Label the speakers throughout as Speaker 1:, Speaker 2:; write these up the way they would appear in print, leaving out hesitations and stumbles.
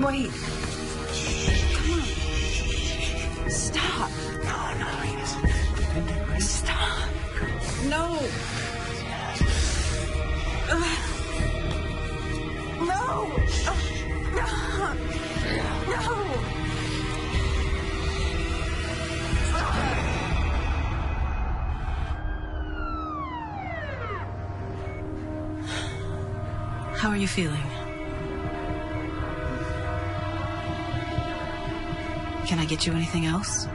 Speaker 1: Wait. Come on. Stop.
Speaker 2: No,
Speaker 1: Stop. No. No. No.
Speaker 3: How are you feeling? Can I get you anything else?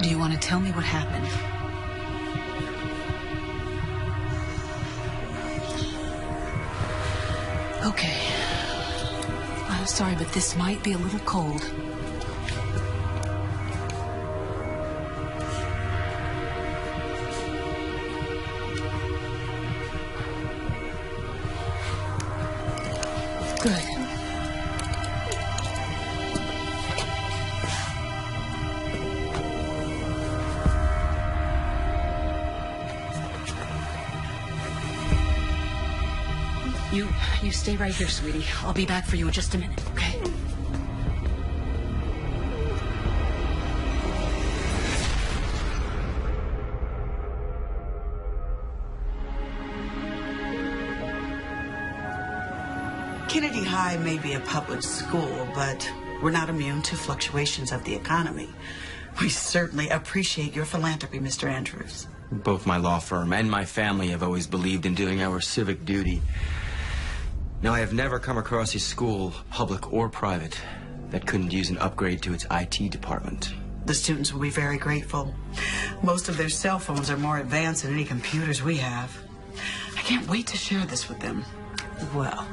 Speaker 3: Do you want to tell me what happened? Okay. I'm sorry, but this might be a little cold. Good. You stay right here, sweetie. I'll be back for you in just a minute, okay?
Speaker 4: Kennedy High may be a public school, but we're not immune to fluctuations of the economy. We certainly appreciate your philanthropy, Mr. Andrews.
Speaker 2: Both my law firm and my family have always believed in doing our civic duty. Now, I have never come across a school, public or private, that couldn't use an upgrade to its IT department.
Speaker 4: The students will be very grateful. Most of their cell phones are more advanced than any computers we have. I can't wait to share this with them. Well,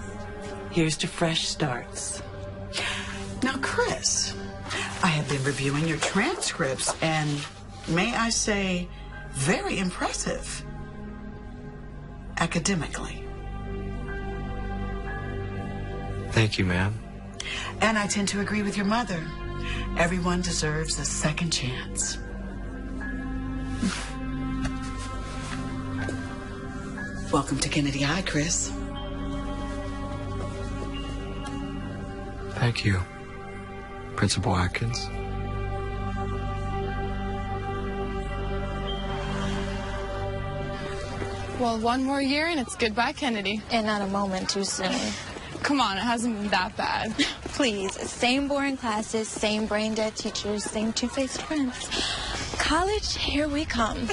Speaker 4: here's to fresh starts. Now, Chris, I have been reviewing your transcripts, and may I say, very impressive. Academically.
Speaker 2: Thank you, ma'am.
Speaker 4: And I tend to agree with your mother. Everyone deserves a second chance. Welcome to Kennedy High, Chris.
Speaker 2: Thank you, Principal Atkins.
Speaker 5: Well, one more year and it's goodbye, Kennedy.
Speaker 6: And not a moment too soon.
Speaker 5: Come on, it hasn't been that bad.
Speaker 6: Please, same boring classes, same brain-dead teachers, same two-faced friends. College, here we come.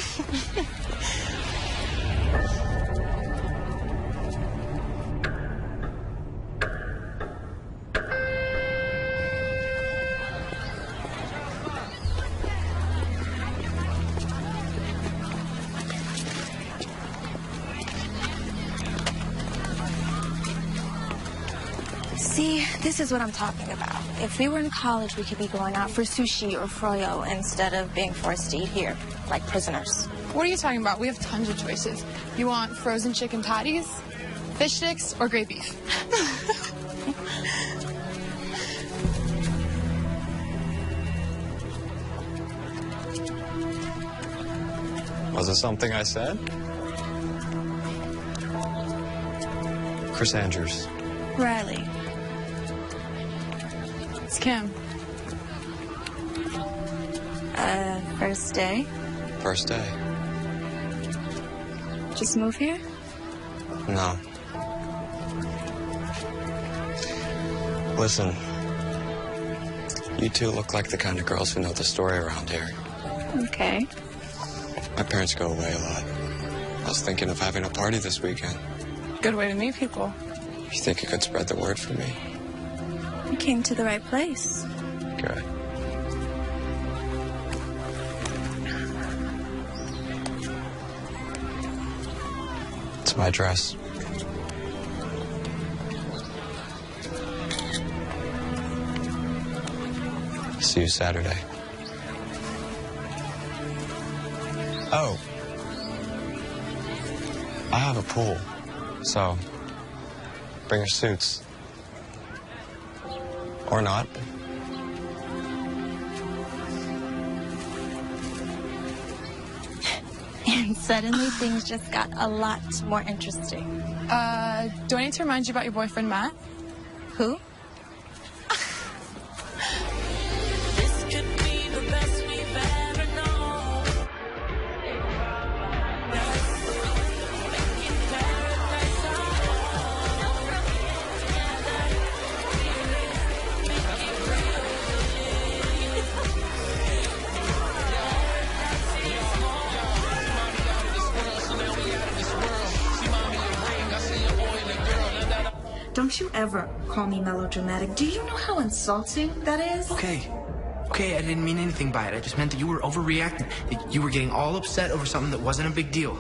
Speaker 6: See, this is what I'm talking about. If we were in college, we could be going out for sushi or froyo instead of being forced to eat here, like prisoners.
Speaker 5: What are you talking about? We have tons of choices. You want frozen chicken patties, fish sticks, or great beef?
Speaker 7: Was it something I said? Chris Andrews.
Speaker 6: Riley.
Speaker 5: It's Kim.
Speaker 6: First day?
Speaker 7: First day.
Speaker 6: Just move here?
Speaker 7: No. Listen, you two look like the kind of girls who know the story around here.
Speaker 6: Okay.
Speaker 7: My parents go away a lot. I was thinking of having a party this weekend.
Speaker 5: Good way to meet people.
Speaker 7: You think you could spread the word for me?
Speaker 6: You came to the right place.
Speaker 7: Good. It's my dress. See you Saturday. Oh. I have a pool, so bring your suits. Or not.
Speaker 6: And suddenly things just got a lot more interesting.
Speaker 5: Do I need to remind you about your boyfriend, Matt?
Speaker 6: Who?
Speaker 1: This could be the best we've ever known. Making paradise our home. Together, make it real.
Speaker 8: Don't you ever call me melodramatic. Do you know how insulting that is?
Speaker 9: Okay, I didn't mean anything by it. I just meant that you were overreacting. That you were getting all upset over something that wasn't a big deal.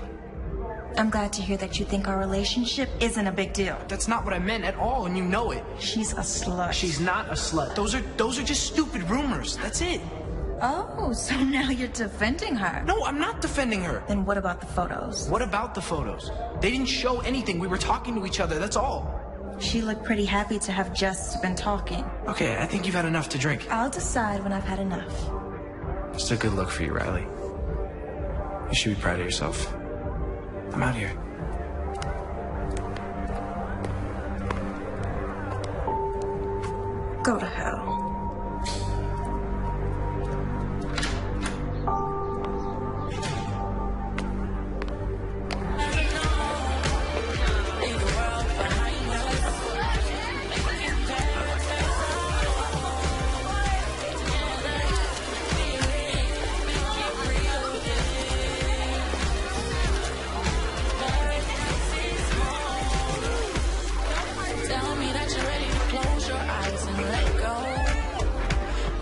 Speaker 8: I'm glad to hear that you think our relationship isn't a big deal.
Speaker 9: That's not what I meant at all, and you know it.
Speaker 8: She's a slut.
Speaker 9: She's not a slut. Those are just stupid rumors. That's it.
Speaker 8: Oh, so now you're defending her.
Speaker 9: No, I'm not defending her.
Speaker 8: Then what about the photos?
Speaker 9: What about the photos? They didn't show anything. We were talking to each other, that's all.
Speaker 8: She looked pretty happy to have just been talking.
Speaker 9: Okay, I think you've had enough to drink.
Speaker 8: I'll decide when I've had enough.
Speaker 9: It's a good look for you, Riley. You should be proud of yourself. I'm out here.
Speaker 8: Go to hell.
Speaker 1: Tell me that you're ready to close your eyes and let go.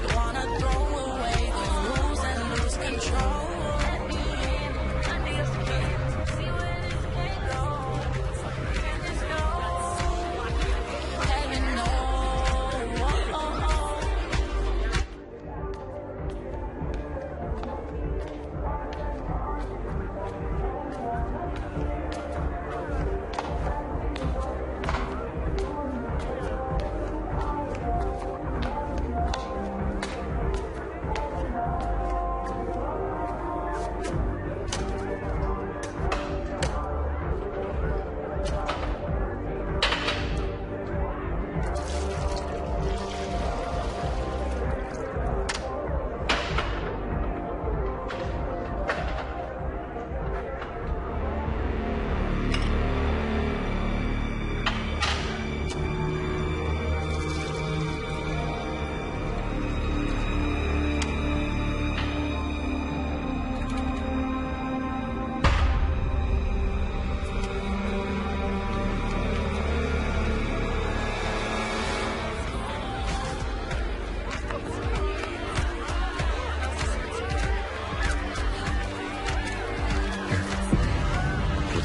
Speaker 1: You wanna throw away the rules and lose control. Let me in under your skin, see where this can go. And just know, heaven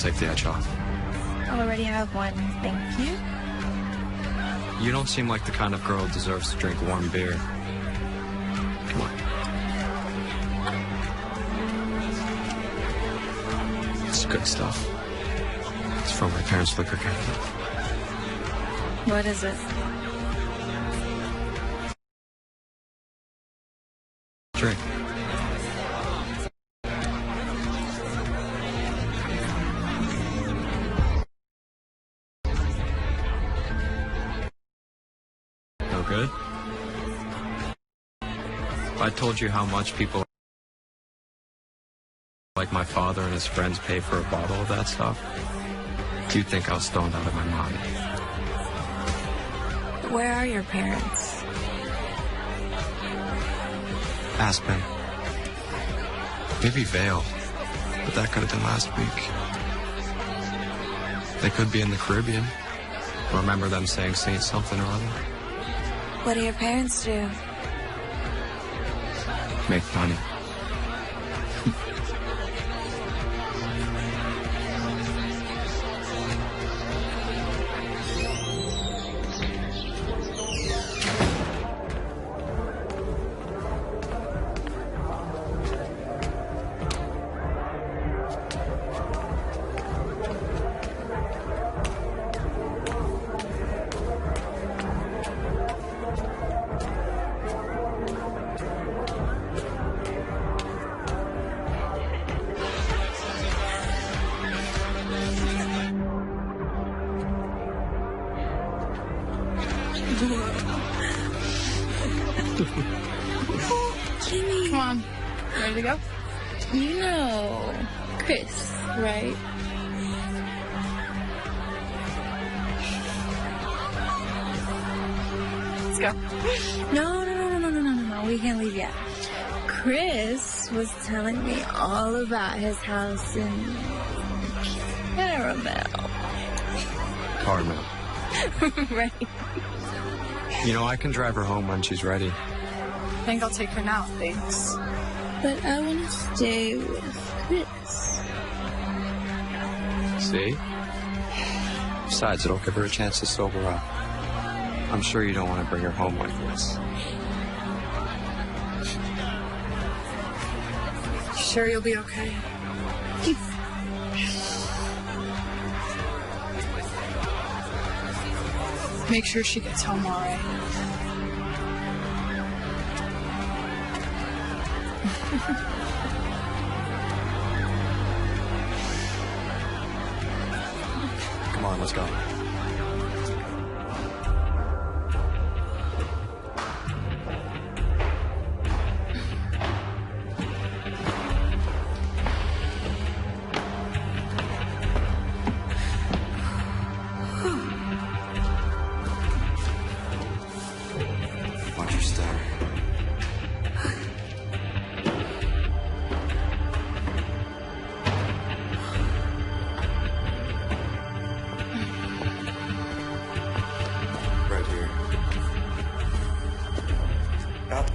Speaker 2: Take the edge off.
Speaker 6: I already have one, thank you.
Speaker 2: You don't seem like the kind of girl who deserves to drink warm beer. Come on. It's good stuff. It's from my parents' liquor cabinet.
Speaker 6: What is it?
Speaker 2: Drink. Good. If I told you how much people like my father and his friends pay for a bottle of that stuff, you'd think I was stoned out of my mind.
Speaker 6: Where are your parents?
Speaker 7: Aspen. Maybe Vale. But that could have been last week.
Speaker 2: They could be in the Caribbean. I remember them saying Saint something or other.
Speaker 6: What do your parents do?
Speaker 2: Make money.
Speaker 5: Ready to go?
Speaker 6: You know Chris, right?
Speaker 5: Let's go.
Speaker 6: No. We can't leave yet. Chris was telling me all about his house in Caramel.
Speaker 7: Carmel.
Speaker 6: Right.
Speaker 7: You know, I can drive her home when she's ready.
Speaker 5: I think I'll take her now, thanks.
Speaker 6: But I want to stay with Chris.
Speaker 7: See? Besides, it'll give her a chance to sober up. I'm sure you don't want to bring her home like this.
Speaker 5: Sure you'll be okay? Make sure she gets home all right.
Speaker 7: Come on, let's go. Watch your step. Right here. Up.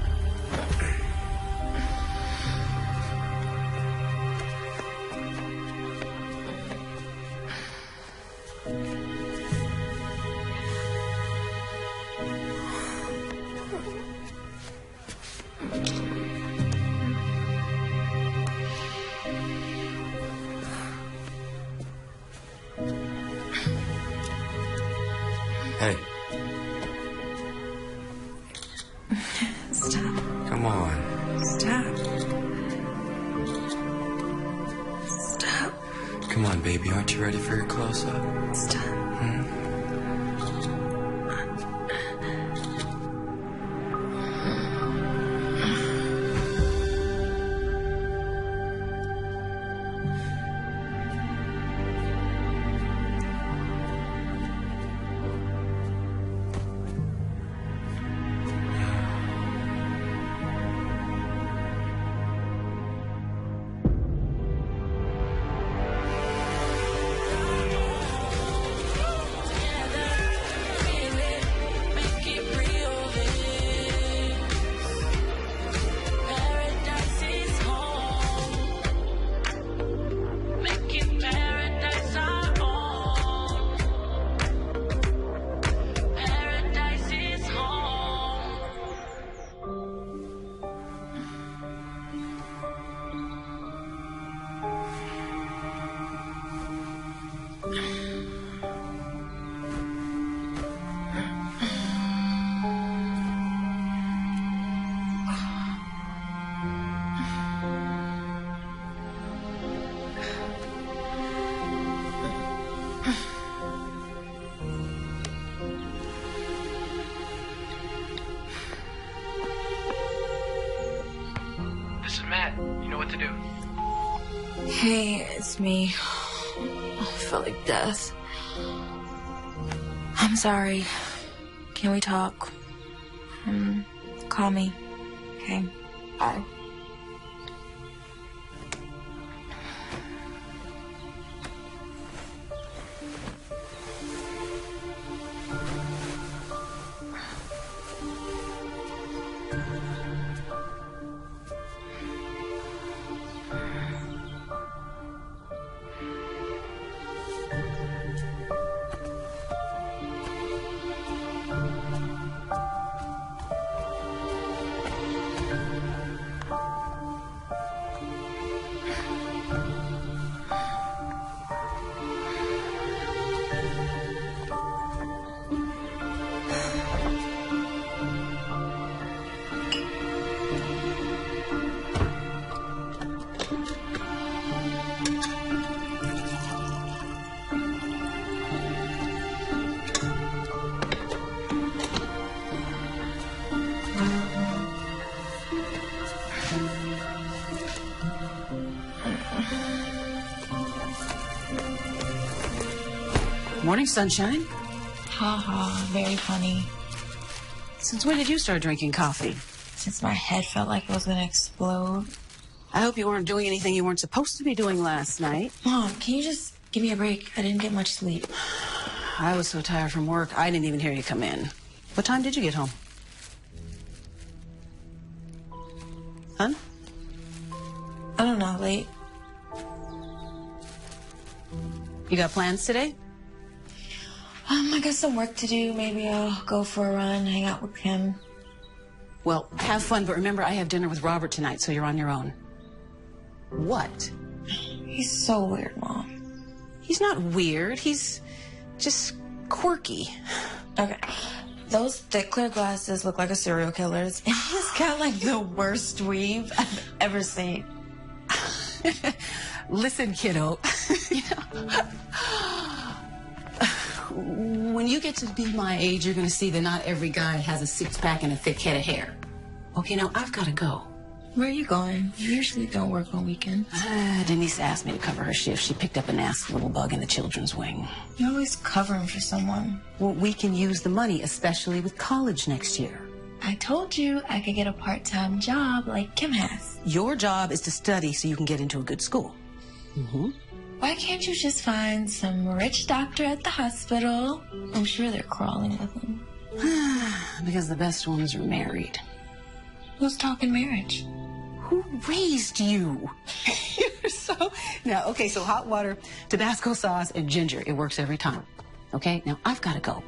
Speaker 7: Hey,
Speaker 6: Stop.
Speaker 7: come on.
Speaker 6: Stop. Stop.
Speaker 7: Come on, baby. Aren't you ready for your close-up?
Speaker 6: Stop.
Speaker 9: This is Matt. You know what to do.
Speaker 6: Hey, it's me. I felt like death. I'm sorry. Can we talk? Call me. Okay. Bye.
Speaker 3: Morning, sunshine.
Speaker 6: Ha ha, very funny.
Speaker 3: Since when did you start drinking coffee?
Speaker 6: Since my head felt like it was gonna explode.
Speaker 3: I hope you weren't doing anything you weren't supposed to be doing last night.
Speaker 6: Mom, can you just give me a break? I didn't get much sleep.
Speaker 3: I was so tired from work, I didn't even hear you come in. What time did you get home? Huh?
Speaker 6: I don't know, late.
Speaker 3: You got plans today?
Speaker 6: I got some work to do. Maybe I'll go for a run, hang out with him.
Speaker 3: Well, have fun, but remember I have dinner with Robert tonight, so you're on your own. What?
Speaker 6: He's so weird, Mom.
Speaker 3: He's not weird. He's just quirky.
Speaker 6: Okay. Those thick clear glasses look like a serial killer's, and he's got like the worst weave I've ever seen.
Speaker 3: Listen, kiddo. When you get to be my age, you're going to see that not every guy has a six-pack and a thick head of hair. Okay, now I've got to go.
Speaker 6: Where are you going? You usually don't work on weekends.
Speaker 3: Denise asked me to cover her shift. She picked up a nasty little bug in the children's wing.
Speaker 6: You're always covering for someone.
Speaker 3: Well, we can use the money, especially with college next year.
Speaker 6: I told you I could get a part-time job like Kim has.
Speaker 3: Your job is to study so you can get into a good school. Mm-hmm.
Speaker 6: Why can't you just find some rich doctor at the hospital? I'm sure they're crawling with him.
Speaker 3: Because the best ones are married.
Speaker 6: Who's talking marriage?
Speaker 3: Who raised you? You're so... Now, okay, so hot water, Tabasco sauce, and ginger. It works every time. Okay? Now, I've got to go.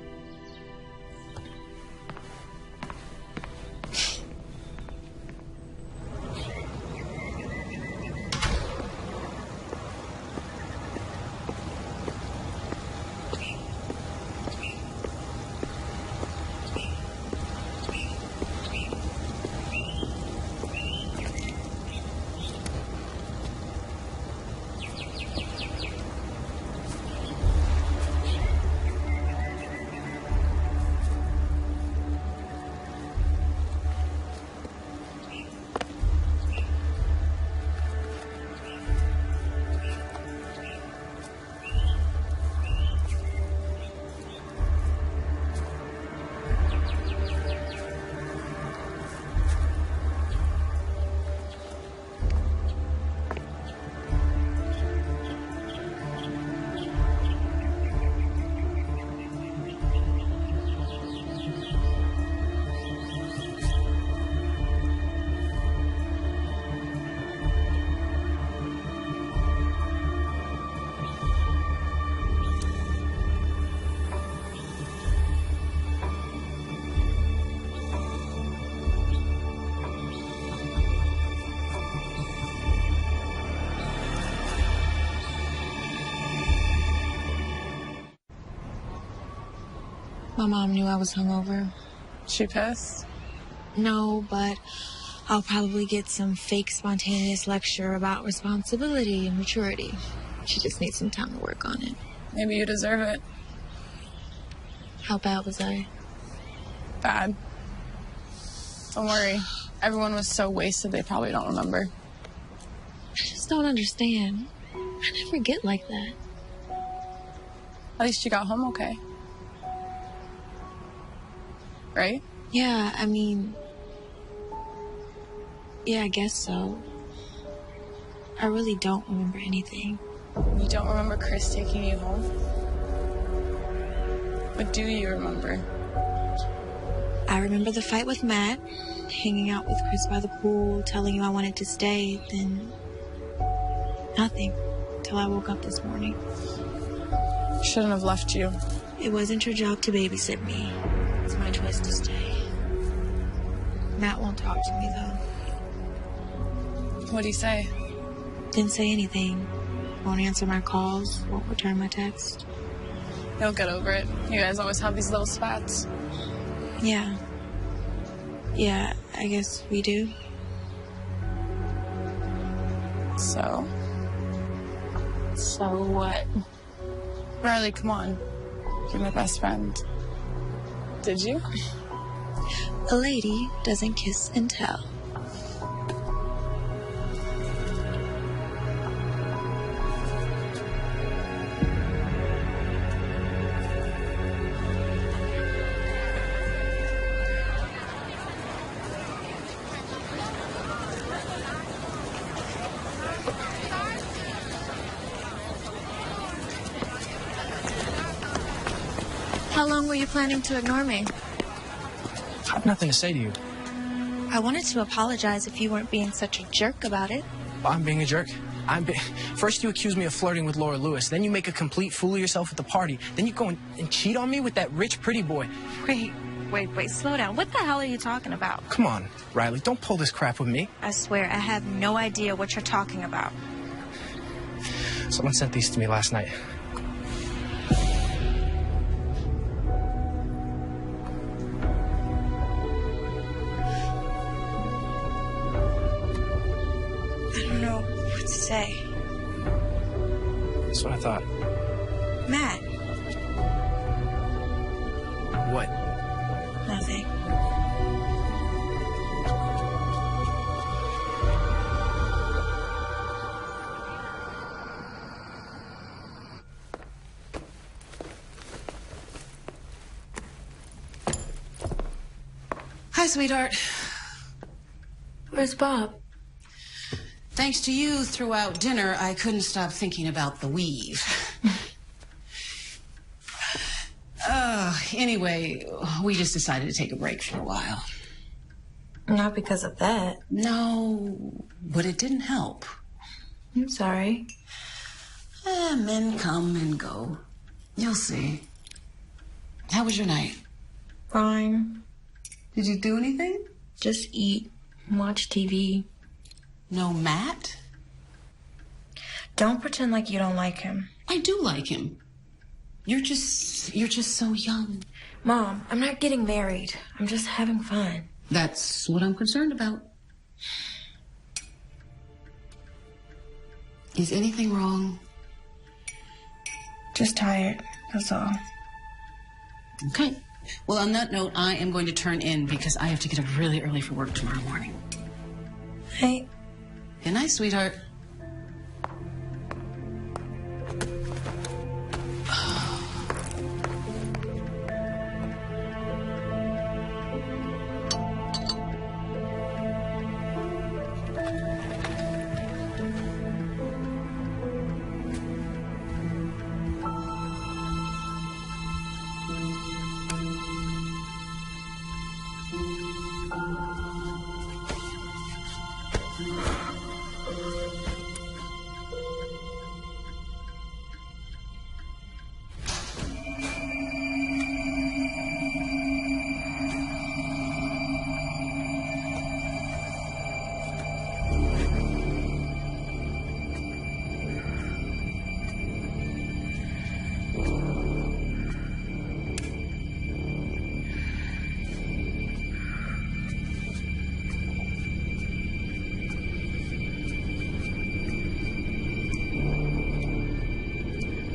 Speaker 6: My mom knew I was hungover.
Speaker 5: She pissed?
Speaker 6: No, but I'll probably get some fake spontaneous lecture about responsibility and maturity. She just needs some time to work on it.
Speaker 5: Maybe you deserve it.
Speaker 6: How bad was I?
Speaker 5: Bad. Don't worry. Everyone was so wasted they probably don't remember.
Speaker 6: I just don't understand. I never get like that.
Speaker 5: At least you got home okay. Right?
Speaker 6: Yeah, I mean... Yeah, I guess so. I really don't remember anything.
Speaker 5: You don't remember Chris taking you home? What do you remember?
Speaker 6: I remember the fight with Matt, hanging out with Chris by the pool, telling you I wanted to stay, then... nothing. Till I woke up this morning.
Speaker 5: Shouldn't have left you.
Speaker 6: It wasn't your job to babysit me. It's my choice to stay. Matt won't talk to me, though.
Speaker 5: What'd he say?
Speaker 6: Didn't say anything. Won't answer my calls, won't return my text.
Speaker 5: He'll get over it. You guys always have these little spats.
Speaker 6: Yeah. Yeah, I guess we do.
Speaker 5: So what? Riley, come on. You're my best friend. Did you?
Speaker 6: A lady doesn't kiss and tell. How long were you planning to ignore me?
Speaker 9: I have nothing to say to you.
Speaker 6: I wanted to apologize if you weren't being such a jerk about it.
Speaker 9: I'm being a jerk. First you accuse me of flirting with Laura Lewis, then you make a complete fool of yourself at the party, then you go and cheat on me with that rich, pretty boy.
Speaker 6: Wait, slow down. What the hell are you talking about?
Speaker 9: Come on, Riley, don't pull this crap with me.
Speaker 6: I swear, I have no idea what you're talking about.
Speaker 9: Someone sent these to me last night.
Speaker 6: I don't know what to say.
Speaker 9: That's what I thought.
Speaker 6: Matt.
Speaker 9: What?
Speaker 6: Nothing.
Speaker 3: Hi, sweetheart.
Speaker 6: Where's Bob?
Speaker 3: Thanks to you throughout dinner, I couldn't stop thinking about the weave. Anyway, we just decided to take a break for a while.
Speaker 6: Not because of that.
Speaker 3: No, but it didn't help.
Speaker 6: I'm sorry.
Speaker 3: Men come and go. You'll see. How was your night?
Speaker 6: Fine.
Speaker 3: Did you do anything?
Speaker 6: Just eat, watch TV.
Speaker 3: No Matt?
Speaker 6: Don't pretend like you don't like him.
Speaker 3: I do like him. You're just so young.
Speaker 6: Mom, I'm not getting married. I'm just having fun.
Speaker 3: That's what I'm concerned about. Is anything wrong?
Speaker 6: Just tired, that's all.
Speaker 3: Okay. Well, on that note, I am going to turn in because I have to get up really early for work tomorrow morning.
Speaker 6: Hey.
Speaker 3: Good night, sweetheart.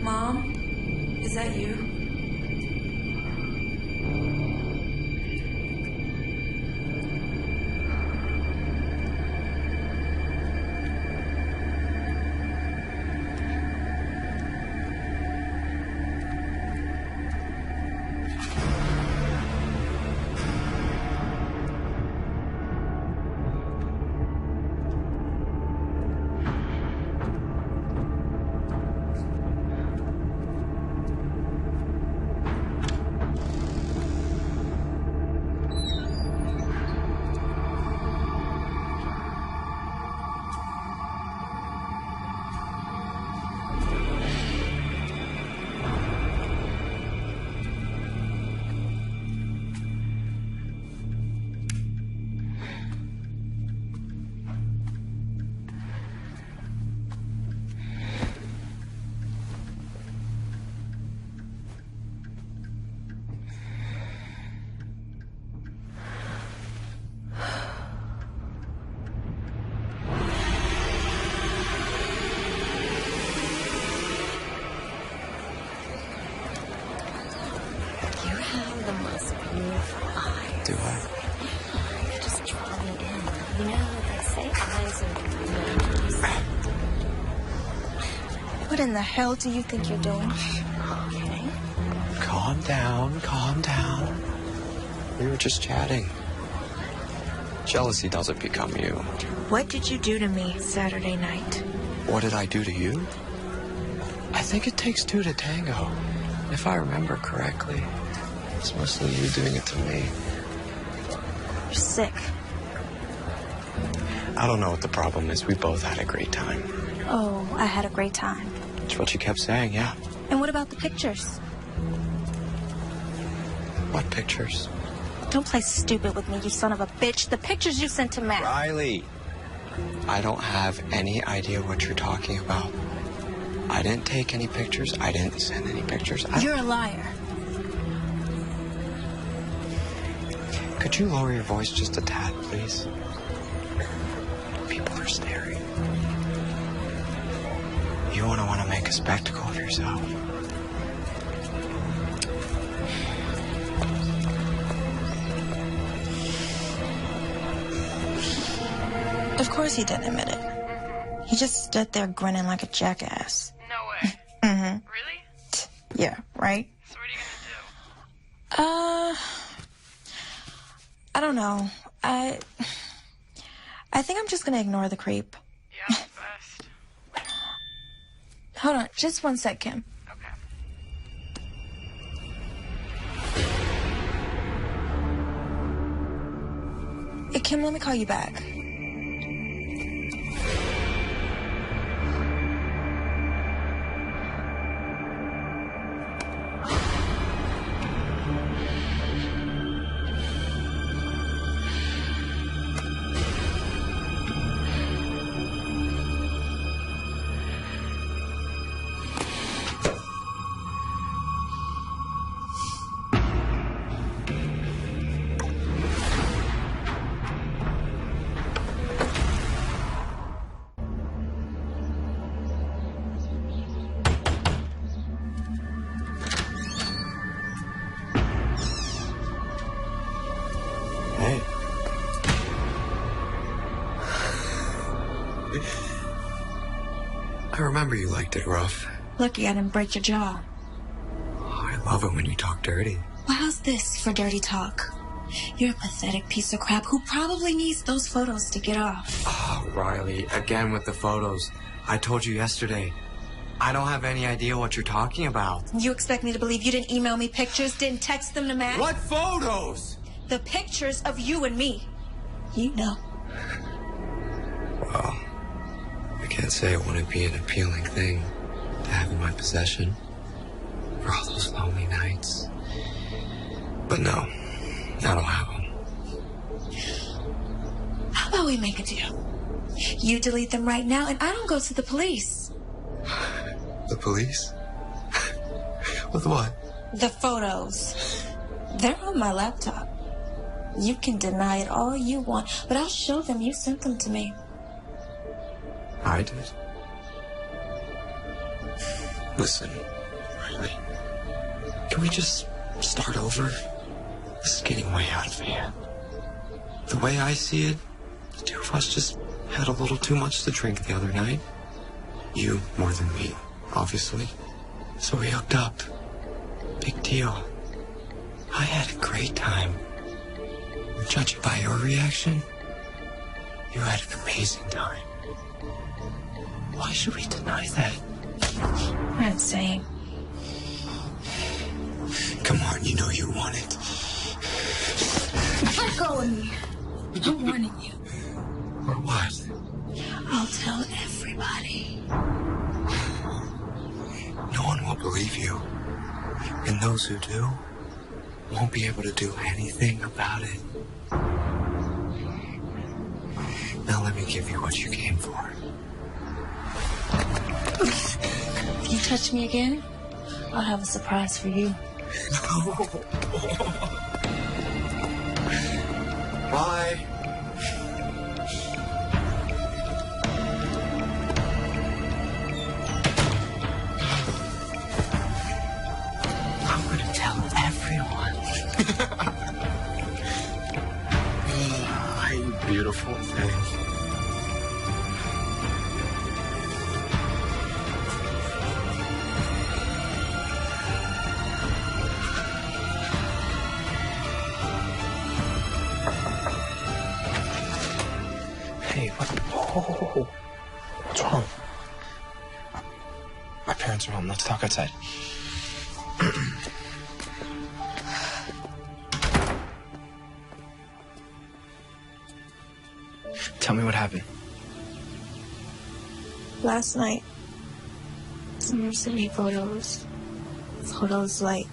Speaker 6: Mom, is that you?
Speaker 10: The most beautiful eyes.
Speaker 7: Do I?
Speaker 10: You're just draw me in. You know, they say eyes are
Speaker 6: What in the hell do you think you're doing?
Speaker 10: okay.
Speaker 7: Calm down, calm down. We were just chatting. Jealousy doesn't become you.
Speaker 6: What did you do to me Saturday night?
Speaker 7: What did I do to you? I think it takes two to tango, if I remember correctly. It's mostly you doing it to me.
Speaker 6: You're sick.
Speaker 7: I don't know what the problem is. We both had a great time.
Speaker 6: Oh, I had a great time.
Speaker 7: That's what you kept saying, yeah.
Speaker 6: And what about the pictures?
Speaker 7: What pictures?
Speaker 6: Don't play stupid with me, you son of a bitch. The pictures you sent to Matt.
Speaker 7: Riley, I don't have any idea what you're talking about. I didn't take any pictures. I didn't send any pictures.
Speaker 6: You're a liar.
Speaker 7: Could you lower your voice just a tad, please? People are staring. You want to make a spectacle of yourself.
Speaker 6: Of course he didn't admit it. He just stood there grinning like a jackass.
Speaker 5: No way.
Speaker 6: Mm-hmm.
Speaker 5: Really?
Speaker 6: Yeah, right?
Speaker 5: So what are you gonna do?
Speaker 6: I don't know. I think I'm just gonna ignore the creep.
Speaker 5: Yeah, best.
Speaker 6: Hold on, just one sec, Kim.
Speaker 5: Okay.
Speaker 6: Hey, Kim, let me call you back.
Speaker 7: Hey. I remember you liked it rough.
Speaker 6: Lucky I didn't break your jaw.
Speaker 7: Oh, I love it when you talk dirty.
Speaker 6: Well, how's this for dirty talk? You're a pathetic piece of crap who probably needs those photos to get off.
Speaker 7: Oh, Riley, again with the photos. I told you yesterday. I don't have any idea what you're talking about.
Speaker 6: You expect me to believe you didn't email me pictures, didn't text them to Matt?
Speaker 7: What photos?
Speaker 6: The pictures of you and me. You know.
Speaker 7: Well, I can't say it wouldn't be an appealing thing to have in my possession for all those lonely nights. But no, I don't have them.
Speaker 6: How about we make a deal? You delete them right now and I don't go to the police.
Speaker 7: The police? With what?
Speaker 6: The photos. They're on my laptop. You can deny it all you want, but I'll show them you sent them to me.
Speaker 7: I did. Listen, Riley, can we just start over? This is getting way out of hand. The way I see it, the two of us just had a little too much to drink the other night. You more than me, obviously. So we hooked up. Big deal. I had a great time. Judging by your reaction, you had an amazing time. Why should we deny that?
Speaker 6: I'm insane.
Speaker 7: Come on, you know you want it.
Speaker 6: Let go of me. I'm warning you.
Speaker 7: Or what?
Speaker 6: I'll tell everybody.
Speaker 7: No one will believe you. And those who do won't be able to do anything about it. Now let me give you what you came for.
Speaker 6: If you touch me again, I'll have a surprise for you.
Speaker 7: No. Bye. I'm gonna tell everyone. You beautiful thing. Hey, what? Oh, what's wrong? My parents are home. Let's talk outside.
Speaker 9: Tell me what happened.
Speaker 6: Last night, someone sent me photos. Photos like...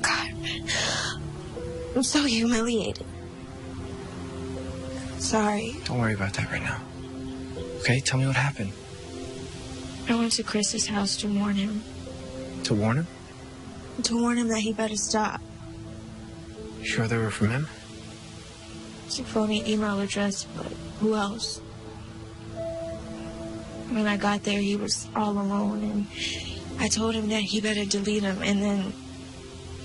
Speaker 6: God, I'm so humiliated. Sorry.
Speaker 9: Don't worry about that right now. Okay, tell me what happened.
Speaker 6: I went to Chris's house to warn him.
Speaker 9: To warn him?
Speaker 6: To warn him that he better stop.
Speaker 9: You sure they were from him?
Speaker 6: It's a phony email address, but who else? When I got there, he was all alone, and I told him that he better delete them, and then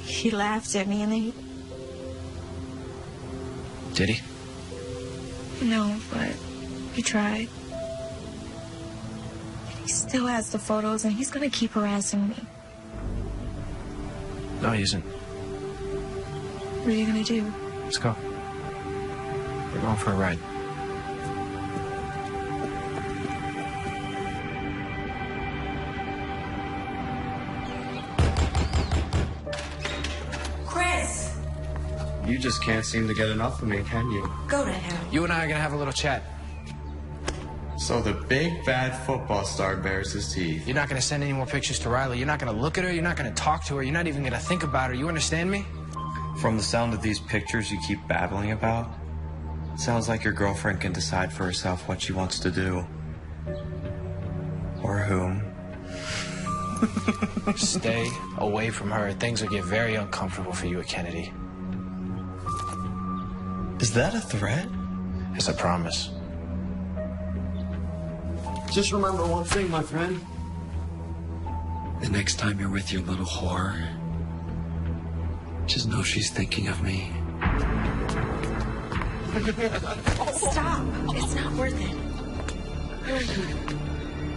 Speaker 6: he laughed at me, and then...
Speaker 9: Did he?
Speaker 6: No, but he tried. He still has the photos, and he's gonna keep harassing me.
Speaker 9: No, he isn't.
Speaker 6: What are you gonna do?
Speaker 9: Let's go. We're going for a ride.
Speaker 8: Chris!
Speaker 7: You just can't seem to get enough of me, can you?
Speaker 8: Go to hell.
Speaker 9: You and I are gonna have a little chat.
Speaker 7: So the big bad football star bares his teeth.
Speaker 9: You're not gonna send any more pictures to Riley. You're not gonna look at her. You're not gonna talk to her. You're not even gonna think about her. You understand me?
Speaker 7: From the sound of these pictures you keep babbling about, it sounds like your girlfriend can decide for herself what she wants to do. Or whom.
Speaker 9: Stay away from her. Things will get very uncomfortable for you at Kennedy.
Speaker 7: Is that a threat?
Speaker 9: It's a promise.
Speaker 7: Just remember one thing, my friend. The next time you're with your little whore, just know she's thinking of me.
Speaker 6: Stop. It's not worth it.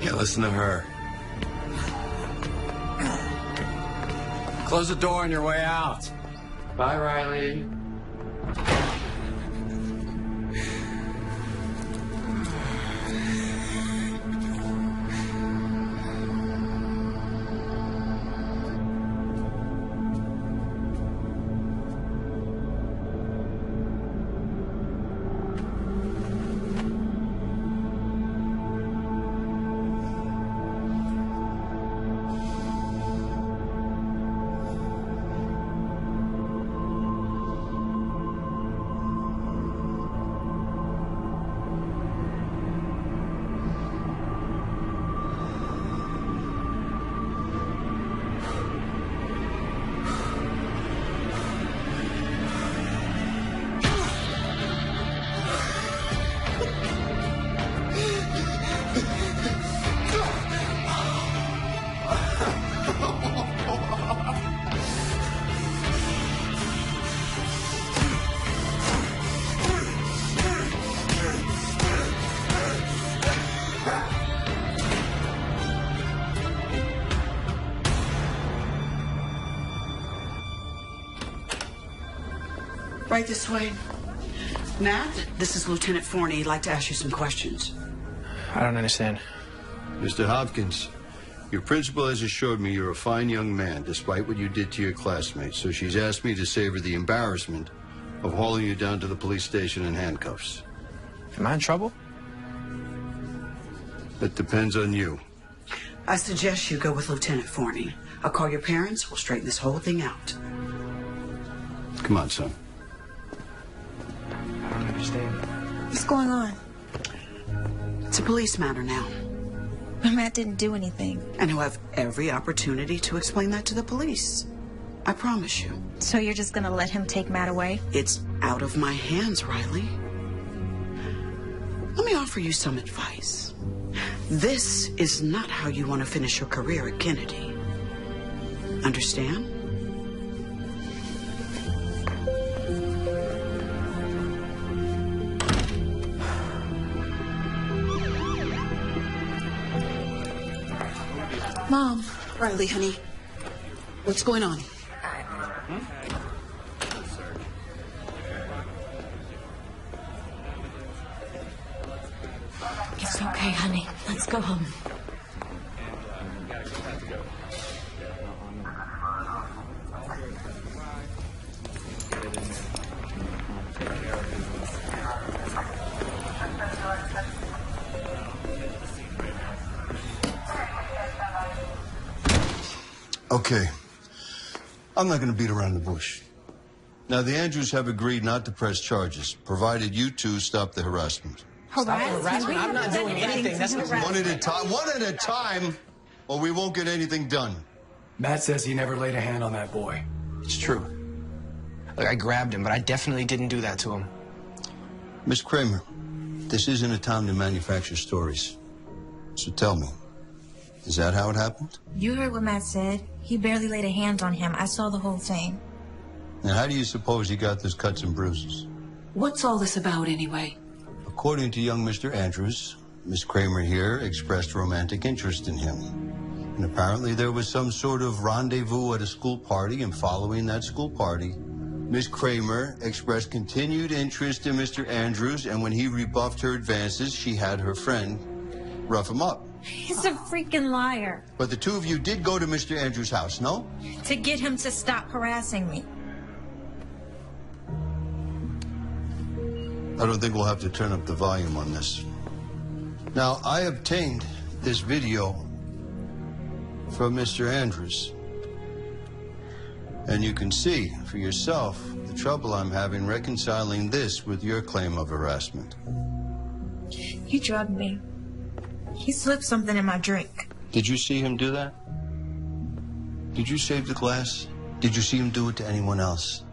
Speaker 7: Yeah, listen to her. Close the door on your way out. Bye, Riley.
Speaker 4: Right this way. Matt, this is Lieutenant Forney. He'd like to ask you some questions.
Speaker 9: I don't understand.
Speaker 11: Mr. Hopkins, your principal has assured me you're a fine young man, despite what you did to your classmates. So she's asked me to save her the embarrassment of hauling you down to the police station in handcuffs.
Speaker 9: Am I in trouble?
Speaker 11: That depends on you.
Speaker 4: I suggest you go with Lieutenant Forney. I'll call your parents. We'll straighten this whole thing out.
Speaker 11: Come on, son.
Speaker 9: I don't understand.
Speaker 6: What's going on?
Speaker 4: It's a police matter now.
Speaker 6: But Matt didn't do anything.
Speaker 4: And he'll have every opportunity to explain that to the police. I promise you.
Speaker 6: So you're just gonna let him take Matt away?
Speaker 4: It's out of my hands, Riley. Let me offer you some advice. This is not how you want to finish your career at Kennedy. Understand?
Speaker 6: Mom.
Speaker 3: Riley, honey. What's going on?
Speaker 10: It's okay, honey. Let's go home.
Speaker 11: Okay. I'm not going to beat around the bush. Now, the Andrews have agreed not to press charges, provided you two stop the harassment.
Speaker 9: Harassment? I'm not doing anything. That's not
Speaker 11: One at a time. One at a time, or we won't get anything done.
Speaker 12: Matt says he never laid a hand on that boy.
Speaker 9: It's true. Look, I grabbed him, but I definitely didn't do that to him.
Speaker 11: Miss Kramer, this isn't a time to manufacture stories. So tell me, is that how it happened?
Speaker 8: You heard what Matt said. He barely laid a hand on him. I saw the whole thing.
Speaker 11: And how do you suppose he got those cuts and bruises?
Speaker 3: What's all this about anyway?
Speaker 11: According to young Mr. Andrews, Miss Kramer here expressed romantic interest in him. And apparently there was some sort of rendezvous at a school party, and following that school party, Miss Kramer expressed continued interest in Mr. Andrews, and when he rebuffed her advances, she had her friend rough him up.
Speaker 8: He's a freaking liar.
Speaker 11: But the two of you did go to Mr. Andrews' house, no?
Speaker 8: To get him to stop harassing me.
Speaker 11: I don't think we'll have to turn up the volume on this. Now, I obtained this video from Mr. Andrews. And you can see for yourself the trouble I'm having reconciling this with your claim of harassment.
Speaker 8: He drugged me. He slipped something in my drink.
Speaker 11: Did you see him do that? Did you save the glass? Did you see him do it to anyone else?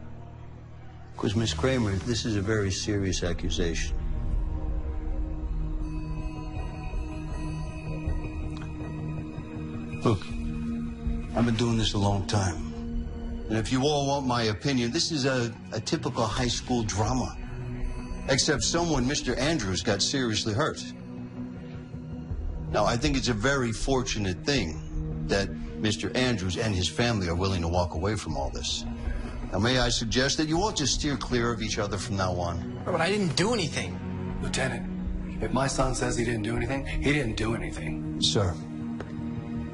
Speaker 11: Because, Miss Kramer, this is a very serious accusation. Look, I've been doing this a long time. And if you all want my opinion, this is a typical high school drama. Except someone, Mr. Andrews, got seriously hurt. Now, I think it's a very fortunate thing that Mr. Andrews and his family are willing to walk away from all this. Now, may I suggest that you all just steer clear of each other from now on?
Speaker 9: But I didn't do anything.
Speaker 12: Lieutenant, if my son says he didn't do anything, he didn't do anything.
Speaker 11: Sir,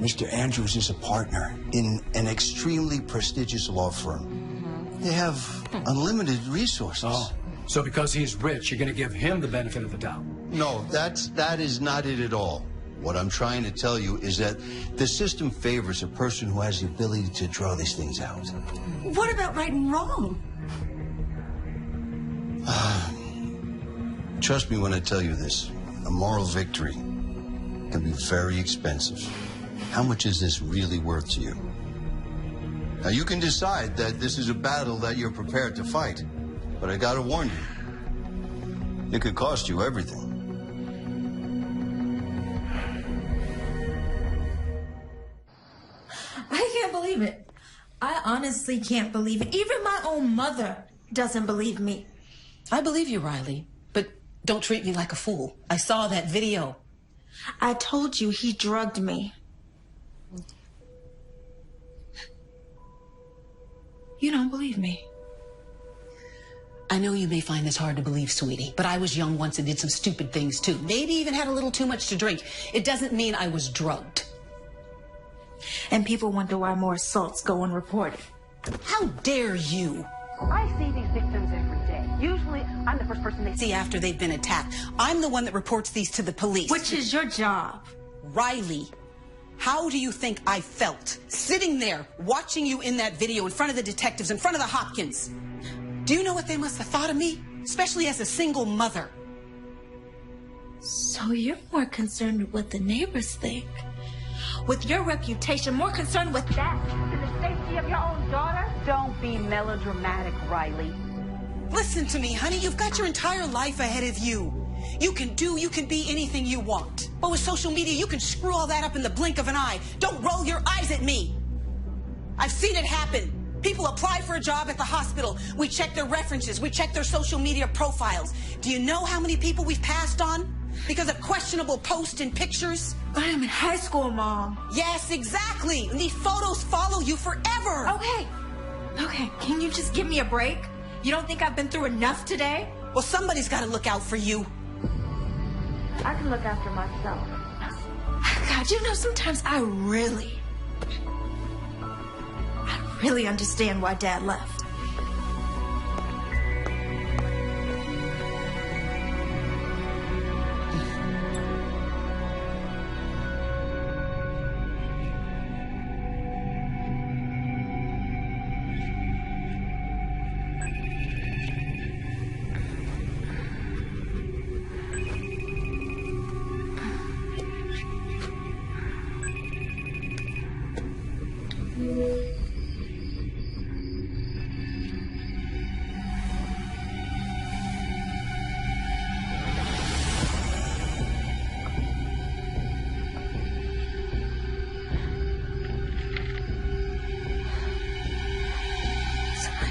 Speaker 11: Mr. Andrews is a partner in an extremely prestigious law firm. They have unlimited resources.
Speaker 12: Oh, so because he's rich, you're going to give him the benefit of the doubt?
Speaker 11: No, that is not it at all. What I'm trying to tell you is that the system favors a person who has the ability to draw these things out.
Speaker 8: What about right and wrong?
Speaker 11: Trust me when I tell you this. A moral victory can be very expensive. How much is this really worth to you? Now, you can decide that this is a battle that you're prepared to fight, but I gotta warn you, it could cost you everything.
Speaker 8: I can't believe it. I honestly can't believe it. Even my own mother doesn't believe me.
Speaker 3: I believe you, Riley, but don't treat me like a fool. I saw that video.
Speaker 8: I told you he drugged me. You don't believe me.
Speaker 3: I know you may find this hard to believe, sweetie, but I was young once and did some stupid things too. Maybe even had a little too much to drink. It doesn't mean I was drugged.
Speaker 8: And people wonder why more assaults go unreported.
Speaker 3: How dare you?
Speaker 13: I see these victims every day. Usually, I'm the first person they
Speaker 3: See after they've been attacked. I'm the one that reports these to the police.
Speaker 8: Which is your job.
Speaker 3: Riley, how do you think I felt sitting there watching you in that video in front of the detectives, in front of the Hopkins? Do you know what they must have thought of me? Especially as a single mother.
Speaker 8: So you're more concerned with what the neighbors think. With your reputation, more concerned with that
Speaker 13: than the safety of your own daughter? Don't be melodramatic, Riley.
Speaker 3: Listen to me, honey. You've got your entire life ahead of you. You can be anything you want. But with social media, you can screw all that up in the blink of an eye. Don't roll your eyes at me. I've seen it happen. People apply for a job at the hospital. We check their references. We check their social media profiles. Do you know how many people we've passed on because of questionable posts and pictures?
Speaker 8: But I'm in high school, Mom.
Speaker 3: Yes, exactly. And these photos follow you forever.
Speaker 8: Okay, can you just give me a break? You don't think I've been through enough today?
Speaker 3: Well, somebody's got to look out for you.
Speaker 13: I can look after myself.
Speaker 8: God, you know, sometimes I really understand why Dad left.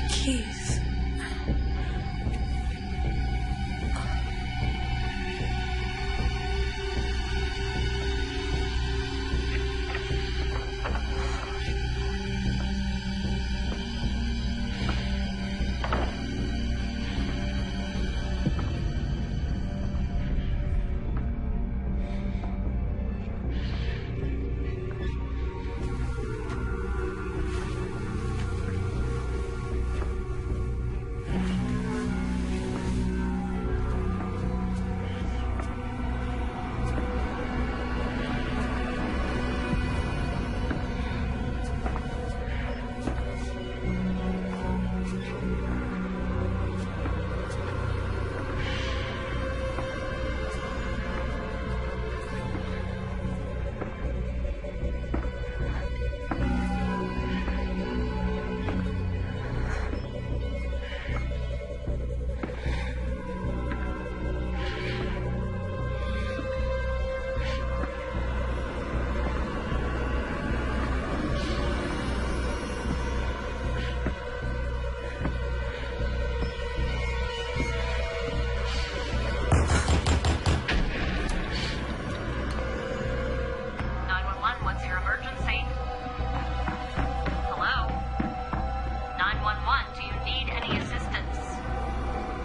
Speaker 6: Keys.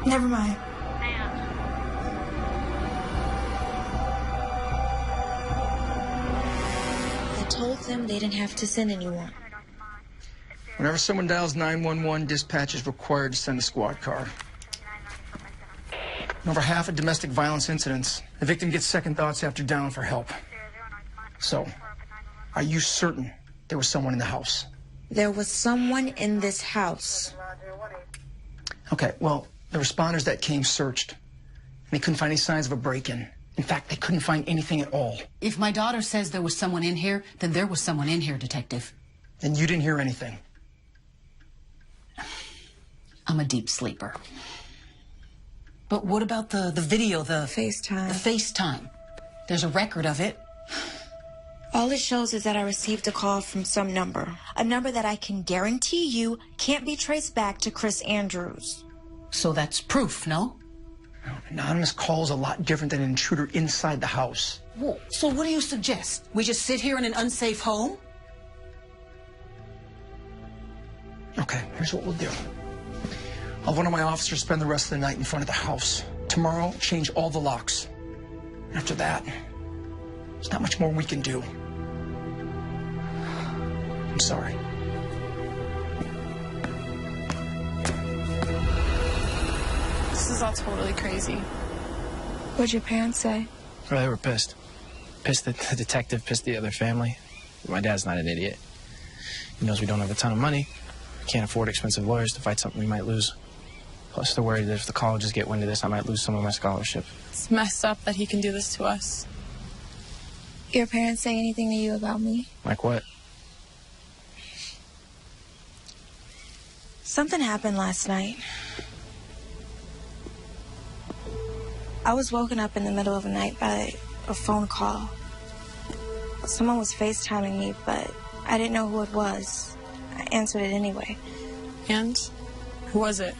Speaker 6: Never mind. I told them they didn't have to send anyone.
Speaker 9: Whenever someone dials 911, dispatch is required to send a squad car. In over half of domestic violence incidents, the victim gets second thoughts after dialing for help. So, are you certain there was someone in the house?
Speaker 6: There was someone in this house.
Speaker 9: Okay, well, the responders that came searched. They couldn't find any signs of a break-in. In fact, they couldn't find anything at all.
Speaker 3: If my daughter says there was someone in here, then there was someone in here, Detective.
Speaker 9: And you didn't hear anything?
Speaker 3: I'm a deep sleeper. But what about the video, the
Speaker 6: FaceTime?
Speaker 3: The FaceTime. There's a record of it.
Speaker 6: All it shows is that I received a call from some number. A number that I can guarantee you can't be traced back to Chris Andrews.
Speaker 3: So that's proof, no?
Speaker 9: An anonymous call is a lot different than an intruder inside the house.
Speaker 3: Well, so what do you suggest? We just sit here in an unsafe home?
Speaker 9: Okay, here's what we'll do. I'll have one of my officers spend the rest of the night in front of the house. Tomorrow, change all the locks. After that, there's not much more we can do. I'm sorry.
Speaker 5: This is all totally crazy.
Speaker 6: What'd your parents say?
Speaker 9: Well, they were pissed. Pissed that the detective pissed the other family. My dad's not an idiot. He knows we don't have a ton of money. Can't afford expensive lawyers to fight something we might lose. Plus, they're worried that if the colleges get wind of this, I might lose some of my scholarship.
Speaker 5: It's messed up that he can do this to us.
Speaker 6: Your parents say anything to you about me?
Speaker 9: Like what?
Speaker 6: Something happened last night. I was woken up in the middle of the night by a phone call. Someone was FaceTiming me, but I didn't know who it was. I answered it anyway.
Speaker 5: And? Who was it?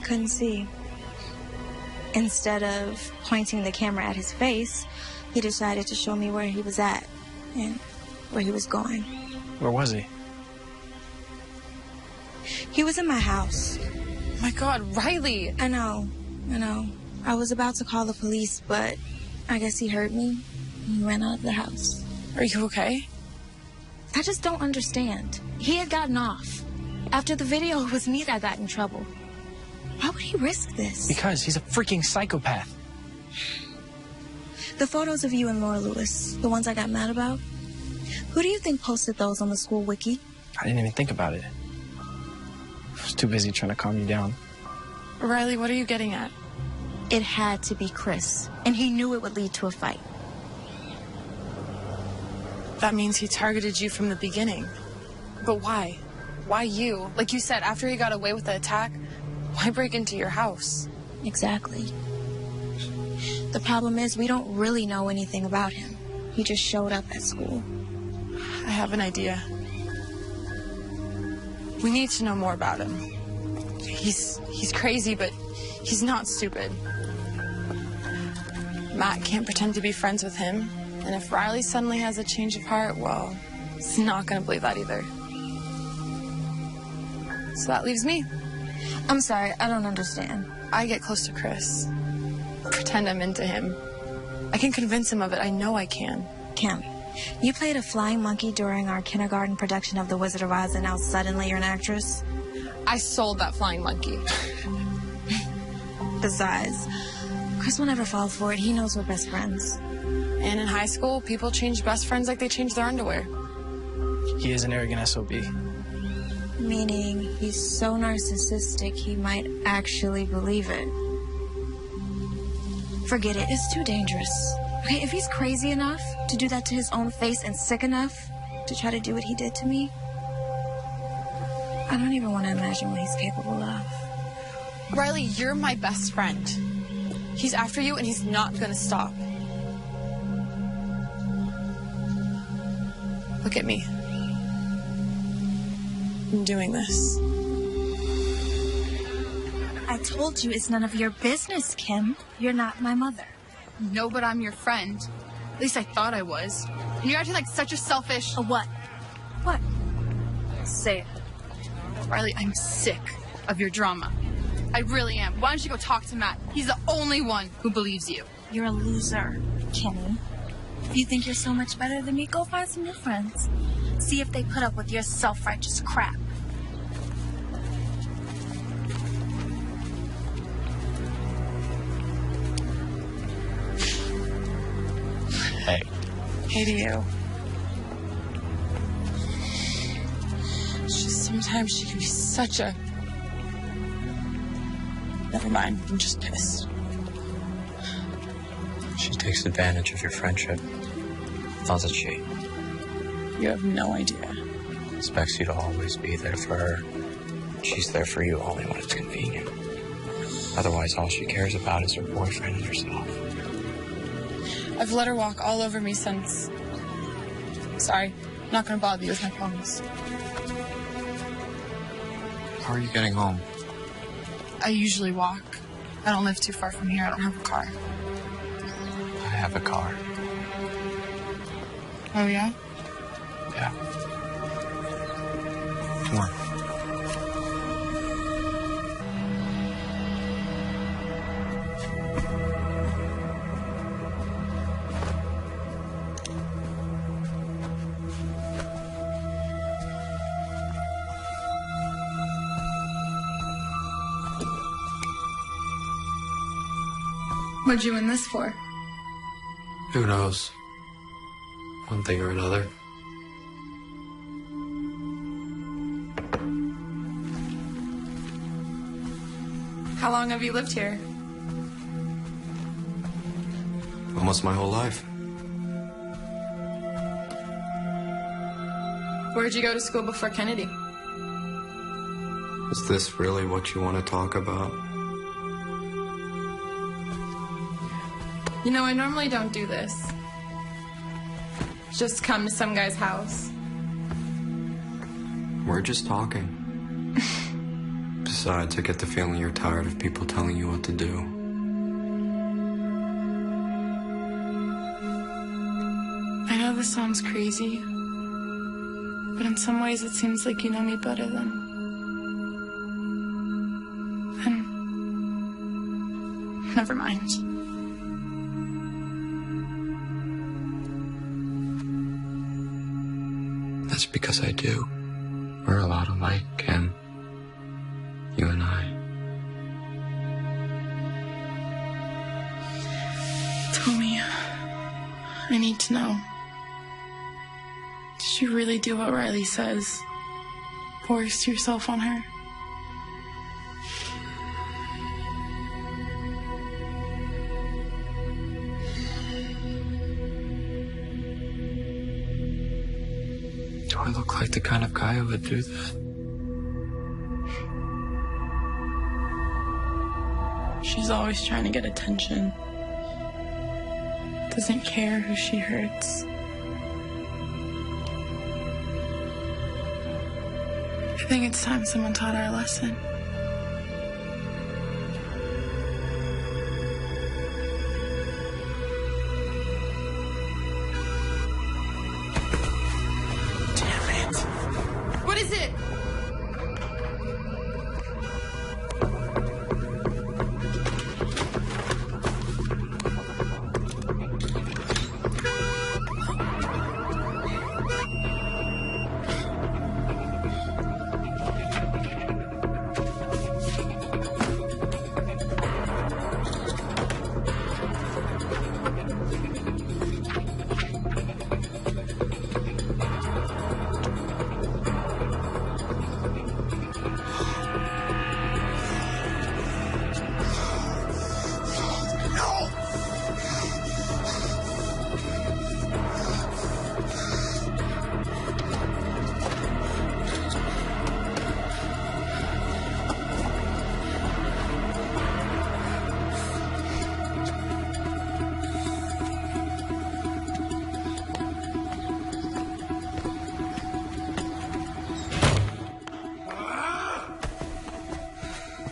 Speaker 6: Couldn't see. Instead of pointing the camera at his face, he decided to show me where he was at and where he was going.
Speaker 9: Where was he?
Speaker 6: He was in my house.
Speaker 5: Oh my God, Riley!
Speaker 6: I know. I was about to call the police, but I guess he heard me and he ran out of the house.
Speaker 5: Are you okay?
Speaker 6: I just don't understand. He had gotten off. After the video, it was me that got in trouble. Why would he risk this?
Speaker 9: Because he's a freaking psychopath.
Speaker 6: The photos of you and Laura Lewis, the ones I got mad about, who do you think posted those on the school wiki?
Speaker 9: I didn't even think about it. I was too busy trying to calm you down.
Speaker 5: Riley, what are you getting at?
Speaker 6: It had to be Chris, and he knew it would lead to a fight.
Speaker 5: That means he targeted you from the beginning. But why? Why you? Like you said, after he got away with the attack, why break into your house?
Speaker 6: Exactly. The problem is we don't really know anything about him. He just showed up at school.
Speaker 5: I have an idea. We need to know more about him. He's crazy, but he's not stupid. Matt can't pretend to be friends with him. And if Riley suddenly has a change of heart, well, he's not going to believe that either. So that leaves me.
Speaker 6: I'm sorry, I don't understand.
Speaker 5: I get close to Chris. Pretend I'm into him. I can convince him of it. I know I can.
Speaker 6: Kim, you played a flying monkey during our kindergarten production of The Wizard of Oz, and now suddenly you're an actress?
Speaker 5: I sold that flying monkey.
Speaker 6: Besides, Chris will never fall for it. He knows we're best friends.
Speaker 5: And in high school, people change best friends like they change their underwear.
Speaker 9: He is an arrogant SOB.
Speaker 6: Meaning he's so narcissistic he might actually believe it. Forget it. It's too dangerous. Okay, if he's crazy enough to do that to his own face and sick enough to try to do what he did to me, I don't even want to imagine what he's capable of.
Speaker 5: Riley, you're my best friend. He's after you and he's not gonna stop. Look at me. I'm doing this.
Speaker 6: I told you it's none of your business, Kim. You're not my mother.
Speaker 5: No, but I'm your friend. At least I thought I was. And you're acting like such a selfish...
Speaker 6: A what? What?
Speaker 5: Say it. Riley, I'm sick of your drama. I really am. Why don't you go talk to Matt? He's the only one who believes you.
Speaker 6: You're a loser, Kimmy. If you think you're so much better than me, go find some new friends. See if they put up with your self-righteous crap.
Speaker 9: Hey.
Speaker 5: Hey to you. It's just sometimes she can be such a... Never mind, I'm just pissed.
Speaker 7: She takes advantage of your friendship, doesn't she?
Speaker 5: You have no idea.
Speaker 7: Expects you to always be there for her. She's there for you only when it's convenient. Otherwise, all she cares about is her boyfriend and herself.
Speaker 5: I've let her walk all over me since... Sorry, I'm not gonna bother you with my problems.
Speaker 7: How are you getting home?
Speaker 5: I usually walk. I don't live too far from here. I don't have a car.
Speaker 7: I have a car.
Speaker 5: Oh, yeah?
Speaker 7: Yeah. Come on.
Speaker 5: What'd you win this for?
Speaker 7: Who knows? One thing or another.
Speaker 5: How long have you lived here?
Speaker 7: Almost my whole life.
Speaker 5: Where'd you go to school before Kennedy?
Speaker 7: Is this really what you want to talk about?
Speaker 5: You know, I normally don't do this. Just come to some guy's house.
Speaker 7: We're just talking. Besides, I get the feeling you're tired of people telling you what to do.
Speaker 5: I know this sounds crazy, but in some ways it seems like you know me better than never mind.
Speaker 7: That's because I do. We're a lot alike, Ken. You and I.
Speaker 5: Tell me, I need to know. Did you really do what Riley says? Force yourself on her?
Speaker 7: Do I look like the kind of guy who would do that?
Speaker 5: She's always trying to get attention. Doesn't care who she hurts. I think it's time someone taught her a lesson. What is it?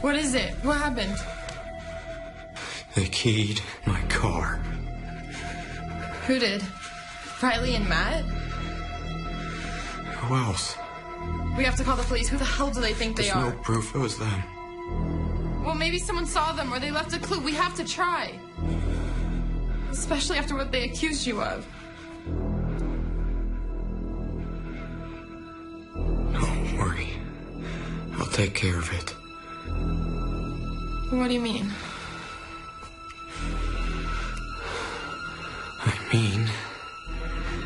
Speaker 5: What is it? What happened?
Speaker 7: They keyed my car.
Speaker 5: Who did? Riley and Matt?
Speaker 7: Who else?
Speaker 5: We have to call the police. Who the hell do they think they are?
Speaker 7: There's no proof it was them.
Speaker 5: Well, maybe someone saw them or they left a clue. We have to try. Especially after what they accused you of.
Speaker 7: Don't worry. I'll take care of it.
Speaker 5: What do you mean?
Speaker 7: I mean,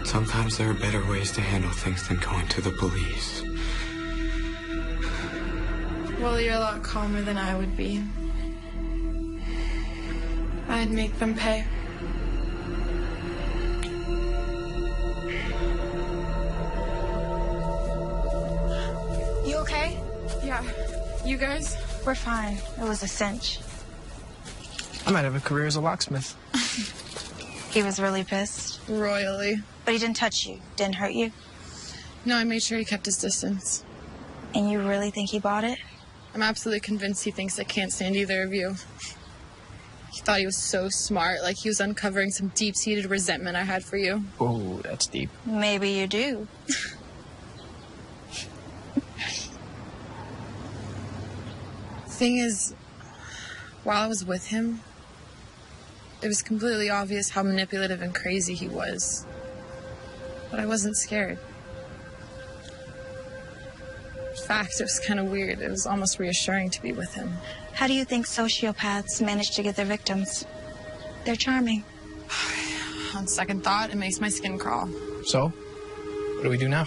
Speaker 7: sometimes there are better ways to handle things than going to the police.
Speaker 5: Well, you're a lot calmer than I would be. I'd make them pay.
Speaker 6: You okay?
Speaker 5: Yeah. You guys?
Speaker 6: We're fine. It was a cinch.
Speaker 9: I might have a career as a locksmith.
Speaker 6: He was really pissed.
Speaker 5: Royally.
Speaker 6: But he didn't touch you. Didn't hurt you.
Speaker 5: No, I made sure he kept his distance.
Speaker 6: And you really think he bought it?
Speaker 5: I'm absolutely convinced he thinks I can't stand either of you. He thought he was so smart, like he was uncovering some deep-seated resentment I had for you.
Speaker 9: Oh, that's deep.
Speaker 6: Maybe you do.
Speaker 5: Thing is, while I was with him, it was completely obvious how manipulative and crazy he was. But I wasn't scared. In fact, it was kind of weird. It was almost reassuring to be with him.
Speaker 6: How do you think sociopaths manage to get their victims? They're charming.
Speaker 5: On second thought, it makes my skin crawl.
Speaker 9: So, what do we do now?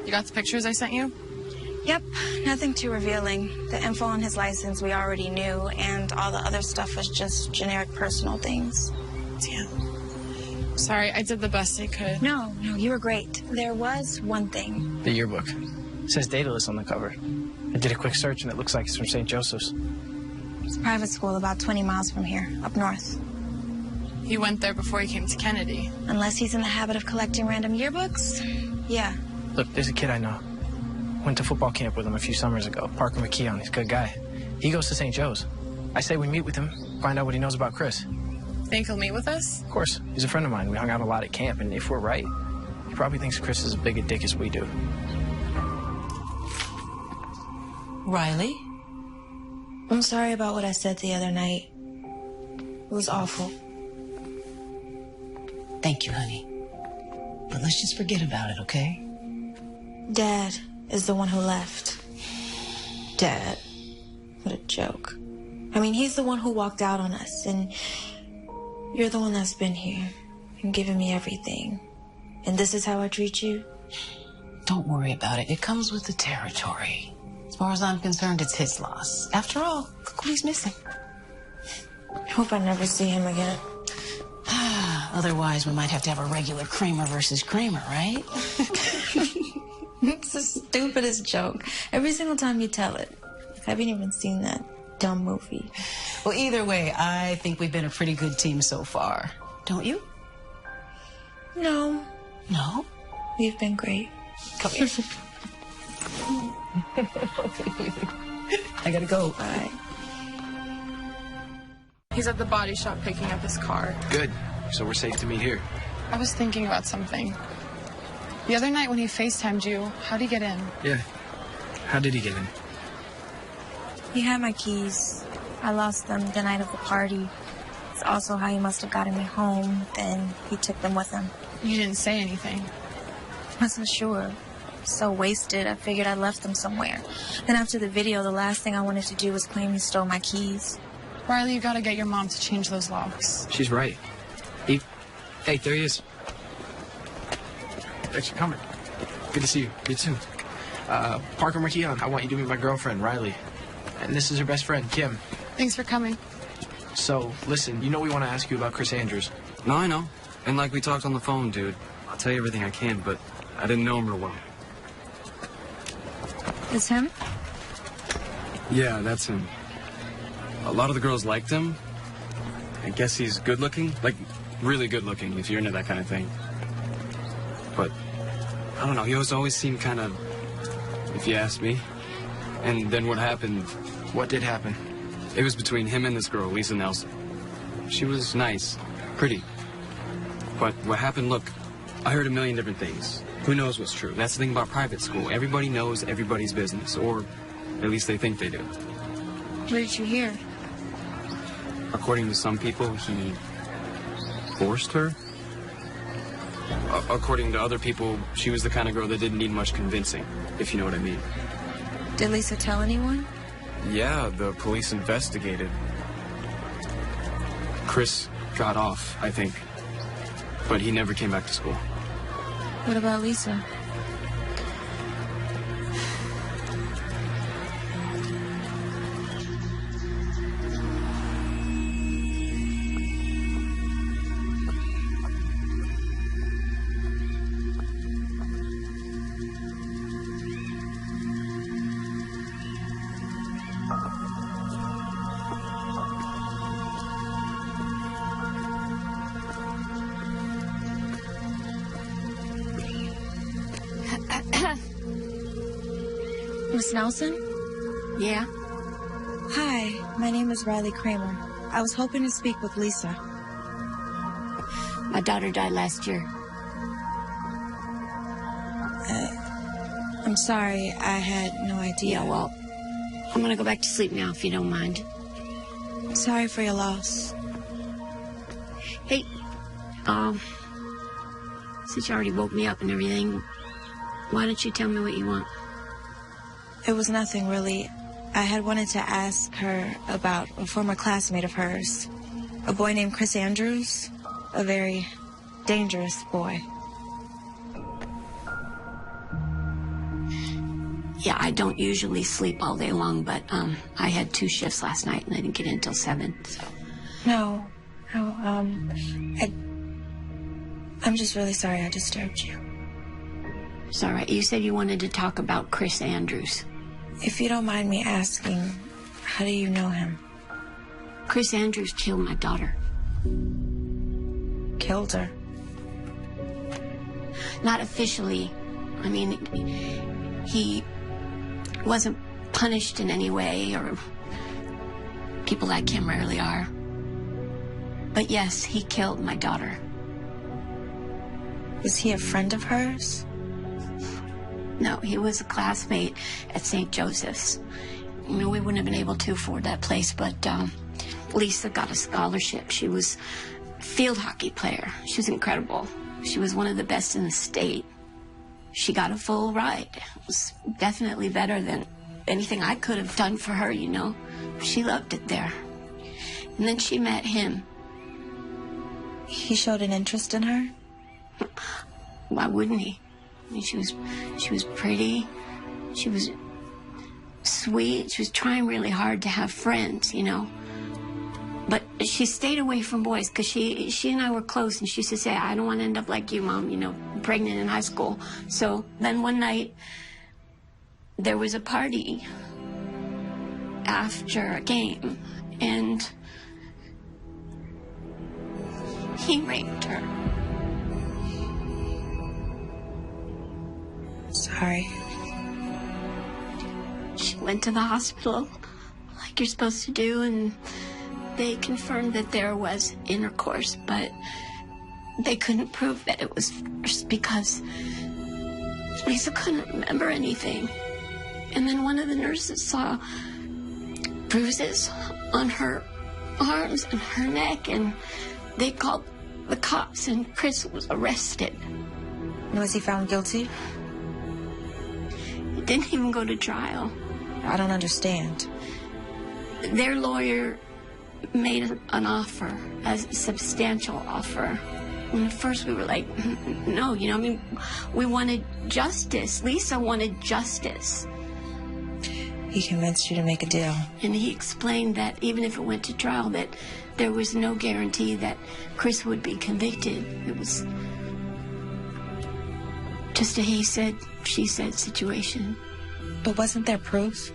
Speaker 5: You got the pictures I sent you?
Speaker 6: Yep, nothing too revealing. The info on his license we already knew, and all the other stuff was just generic personal things.
Speaker 5: Damn. Sorry, I did the best I could.
Speaker 6: No, you were great. There was one thing.
Speaker 9: The yearbook. It says Daedalus on the cover. I did a quick search and it looks like it's from St. Joseph's.
Speaker 6: It's a private school about 20 miles from here, up north.
Speaker 5: He went there before he came to Kennedy.
Speaker 6: Unless he's in the habit of collecting random yearbooks, yeah.
Speaker 9: Look, there's a kid I know. Went to football camp with him a few summers ago. Parker McKeown, he's a good guy. He goes to St. Joe's. I say we meet with him, find out what he knows about Chris.
Speaker 5: Think he'll meet with us?
Speaker 9: Of course. He's a friend of mine. We hung out a lot at camp, and if we're right, he probably thinks Chris is as big a dick as we do.
Speaker 3: Riley?
Speaker 6: I'm sorry about what I said the other night. It was awful.
Speaker 3: Thank you, honey. But let's just forget about it, okay?
Speaker 6: Dad is the one who left. Dad. What a joke. I mean, he's the one who walked out on us, and you're the one that's been here and given me everything. And this is how I treat you?
Speaker 3: Don't worry about it. It comes with the territory. As far as I'm concerned, it's his loss. After all, look what he's missing.
Speaker 6: I hope I never see him again.
Speaker 3: Otherwise, we might have to have a regular Kramer versus Kramer, right?
Speaker 6: It's the stupidest joke. Every single time you tell it. I haven't even seen that dumb movie.
Speaker 3: Well, either way, I think we've been a pretty good team so far. Don't you?
Speaker 6: No.
Speaker 3: No?
Speaker 6: We've been great.
Speaker 3: Come here. I gotta go.
Speaker 6: Bye.
Speaker 5: He's at the body shop picking up his car.
Speaker 9: Good. So we're safe to meet here.
Speaker 5: I was thinking about something. The other night when he FaceTimed you, how'd he get in?
Speaker 9: Yeah. How did he get in?
Speaker 6: He had my keys. I lost them the night of the party. It's also how he must have gotten me home. Then he took them with him.
Speaker 5: You didn't say anything.
Speaker 6: Wasn't sure. So wasted, I figured I left them somewhere. Then after the video, the last thing I wanted to do was claim he stole my keys.
Speaker 5: Riley, you gotta get your mom to change those locks.
Speaker 9: She's right. Eve. Hey, there he is. Thanks for coming. Good to see you. You too. Parker McKeon, I want you to meet my girlfriend, Riley. And this is her best friend, Kim.
Speaker 5: Thanks for coming.
Speaker 9: So, listen, you know we want to ask you about Chris Andrews.
Speaker 7: No, I know. And like we talked on the phone, dude. I'll tell you everything I can, but I didn't know him real well.
Speaker 6: It's him?
Speaker 7: Yeah, that's him. A lot of the girls liked him. I guess he's good looking. Like, really good looking, if you're into that kind of thing. But, I don't know, he always seemed kind of, if you ask me. And then what happened?
Speaker 9: What did happen?
Speaker 7: It was between him and this girl, Lisa Nelson. She was nice, pretty. But what happened, look, I heard a million different things. Who knows what's true? That's the thing about private school. Everybody knows everybody's business, or at least they think they do.
Speaker 6: Where did you hear?
Speaker 7: According to some people, he forced her. According to other people, she was the kind of girl that didn't need much convincing, if you know what I mean.
Speaker 6: Did Lisa tell anyone?
Speaker 7: Yeah, the police investigated. Chris got off, I think. But he never came back to school.
Speaker 6: What about Lisa? Miss Nelson?
Speaker 10: Yeah?
Speaker 6: Hi, my name is Riley Kramer. I was hoping to speak with Lisa.
Speaker 10: My daughter died last year.
Speaker 6: I'm sorry, I had no idea.
Speaker 10: Yeah, well, I'm gonna go back to sleep now if you don't mind.
Speaker 6: Sorry for your loss.
Speaker 10: Hey, since you already woke me up and everything, why don't you tell me what you want?
Speaker 6: It was nothing, really. I had wanted to ask her about a former classmate of hers, a boy named Chris Andrews, a very dangerous boy.
Speaker 10: Yeah, I don't usually sleep all day long, but I had 2 shifts last night and I didn't get in until 7, so.
Speaker 6: No, I'm just really sorry I disturbed you.
Speaker 10: It's all right. You said you wanted to talk about Chris Andrews.
Speaker 6: If you don't mind me asking, how do you know him?
Speaker 10: Chris Andrews killed my daughter.
Speaker 6: Killed her?
Speaker 10: Not officially. I mean, he wasn't punished in any way, or people like him rarely are. But yes, he killed my daughter.
Speaker 6: Was he a friend of hers?
Speaker 10: No, he was a classmate at St. Joseph's. You know, we wouldn't have been able to afford that place, but Lisa got a scholarship. She was a field hockey player. She was incredible. She was one of the best in the state. She got a full ride. It was definitely better than anything I could have done for her, you know. She loved it there. And then she met him.
Speaker 6: He showed an interest in her?
Speaker 10: Why wouldn't he? I mean, she was pretty. She was sweet. She was trying really hard to have friends, you know. But she stayed away from boys because she and I were close, and she used to say, I don't want to end up like you, Mom, you know, pregnant in high school. So then one night, there was a party after a game, and he raped her.
Speaker 6: Sorry.
Speaker 10: She went to the hospital, like you're supposed to do, and they confirmed that there was intercourse, but they couldn't prove that it was forced because Lisa couldn't remember anything. And then one of the nurses saw bruises on her arms and her neck, and they called the cops, and Chris was arrested.
Speaker 6: Was he found guilty?
Speaker 10: He didn't even go to trial.
Speaker 6: I don't understand.
Speaker 10: Their lawyer made an offer, a substantial offer. And at first we were like, no, you know, I mean, we wanted justice. Lisa wanted justice.
Speaker 6: He convinced you to make a deal.
Speaker 10: And he explained that even if it went to trial, that there was no guarantee that Chris would be convicted. It was just a he said, she said situation.
Speaker 6: But wasn't there proof?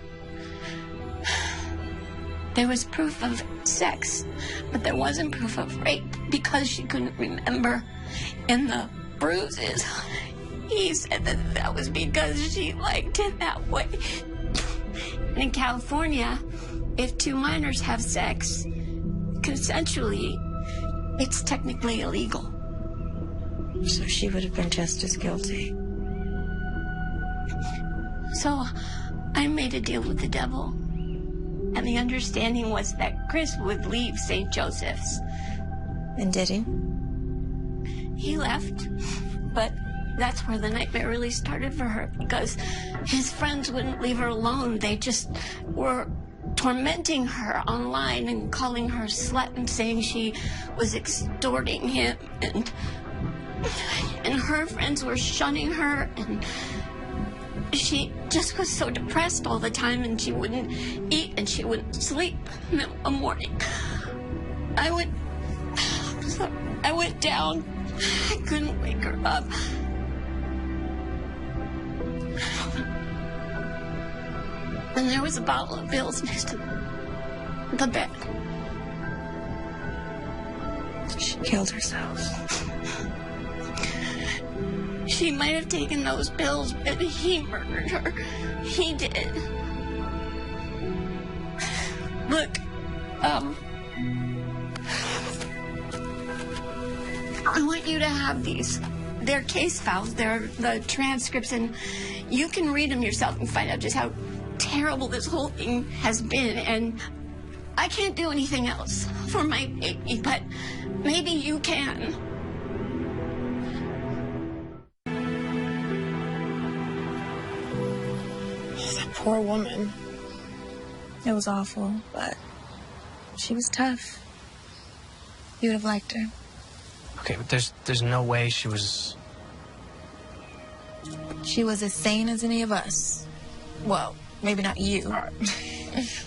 Speaker 10: There was proof of sex, but there wasn't proof of rape because she couldn't remember. And the bruises, he said that that was because she liked it that way. And in California, if two minors have sex consensually, it's technically illegal.
Speaker 6: So she would have been just as guilty.
Speaker 10: So I made a deal with the devil. And the understanding was that Chris would leave St. Joseph's.
Speaker 6: And did he?
Speaker 10: He left, but that's where the nightmare really started for her, because his friends wouldn't leave her alone. They just were tormenting her online and calling her slut and saying she was extorting him. And her friends were shunning her, and she just was so depressed all the time, and she wouldn't eat and she wouldn't sleep. And then one morning, I went down. I couldn't wake her up. And there was a bottle of pills next to the bed.
Speaker 6: She killed herself.
Speaker 10: She might have taken those pills, but he murdered her. He did. Look, I want you to have these. They're case files. They're the transcripts, and you can read them yourself and find out just how terrible this whole thing has been. And I can't do anything else for my baby, but maybe you can.
Speaker 5: That poor woman.
Speaker 6: It was awful, but she was tough. You would have liked her.
Speaker 9: Okay, but there's no way she was...
Speaker 6: She was as sane as any of us. Well, maybe not you.
Speaker 9: All right.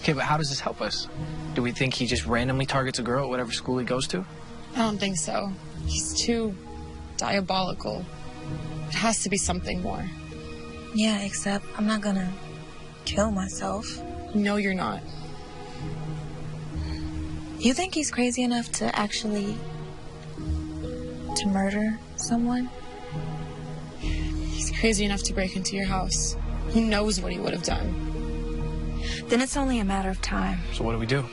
Speaker 9: Okay, but how does this help us? Do we think he just randomly targets a girl at whatever school he goes to?
Speaker 5: I don't think so. He's too diabolical. It has to be something more.
Speaker 6: Yeah, except I'm not gonna kill myself.
Speaker 5: No, you're not.
Speaker 6: You think he's crazy enough to actually... to murder someone?
Speaker 5: He's crazy enough to break into your house. Who knows what he would have done?
Speaker 6: Then it's only a matter of time.
Speaker 9: So what do?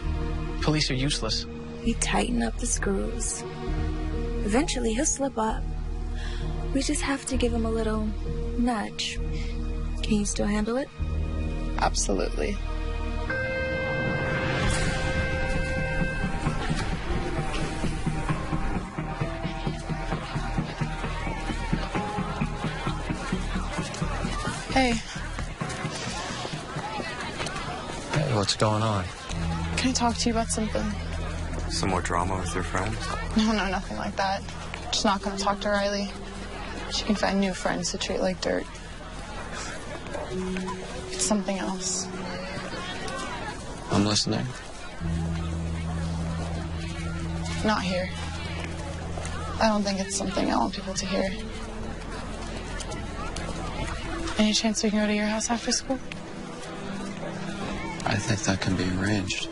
Speaker 9: Police are useless.
Speaker 6: We tighten up the screws. Eventually he'll slip up. We just have to give him a little nudge. Can you still handle it?
Speaker 5: Absolutely. Hey.
Speaker 7: Hey, what's going on?
Speaker 5: Can I talk to you about something?
Speaker 7: Some more drama with your friends?
Speaker 5: No, nothing like that. Just not gonna talk to Riley. She can find new friends to treat like dirt. It's something else.
Speaker 7: I'm listening.
Speaker 5: Not here. I don't think it's something I want people to hear. Any chance we can go to your house after school?
Speaker 7: I think that can be arranged.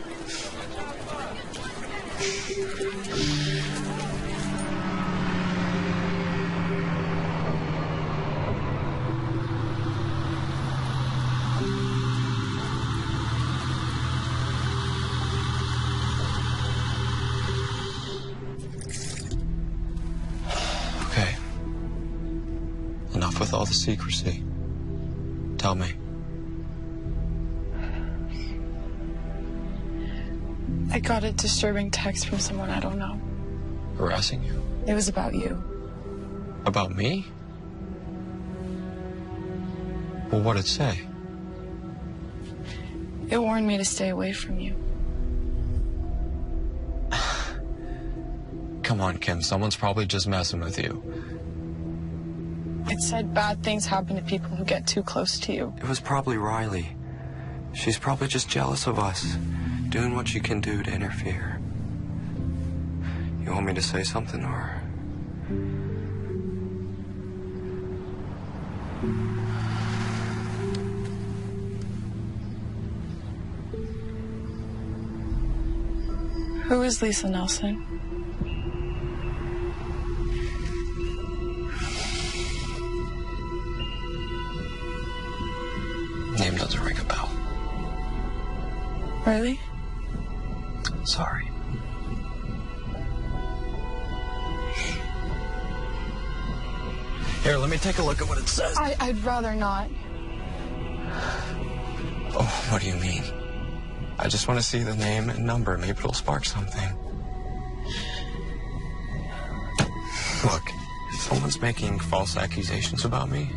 Speaker 7: Okay. Enough with all the secrecy. Tell me.
Speaker 5: I got a disturbing text from someone I don't know.
Speaker 7: Harassing you?
Speaker 5: It was about you.
Speaker 7: About me? Well, what'd it say?
Speaker 5: It warned me to stay away from you.
Speaker 7: Come on, Kim. Someone's probably just messing with you.
Speaker 5: It said bad things happen to people who get too close to you.
Speaker 7: It was probably Riley. She's probably just jealous of us, doing what she can do to interfere. You want me to say something, or?
Speaker 5: Who is Lisa Nelson?
Speaker 7: Name doesn't ring a bell.
Speaker 5: Really?
Speaker 7: Sorry. Here, let me take a look at what it says.
Speaker 5: I'd rather not.
Speaker 7: Oh, what do you mean? I just want to see the name and number. Maybe it'll spark something. Look, if someone's making false accusations about me,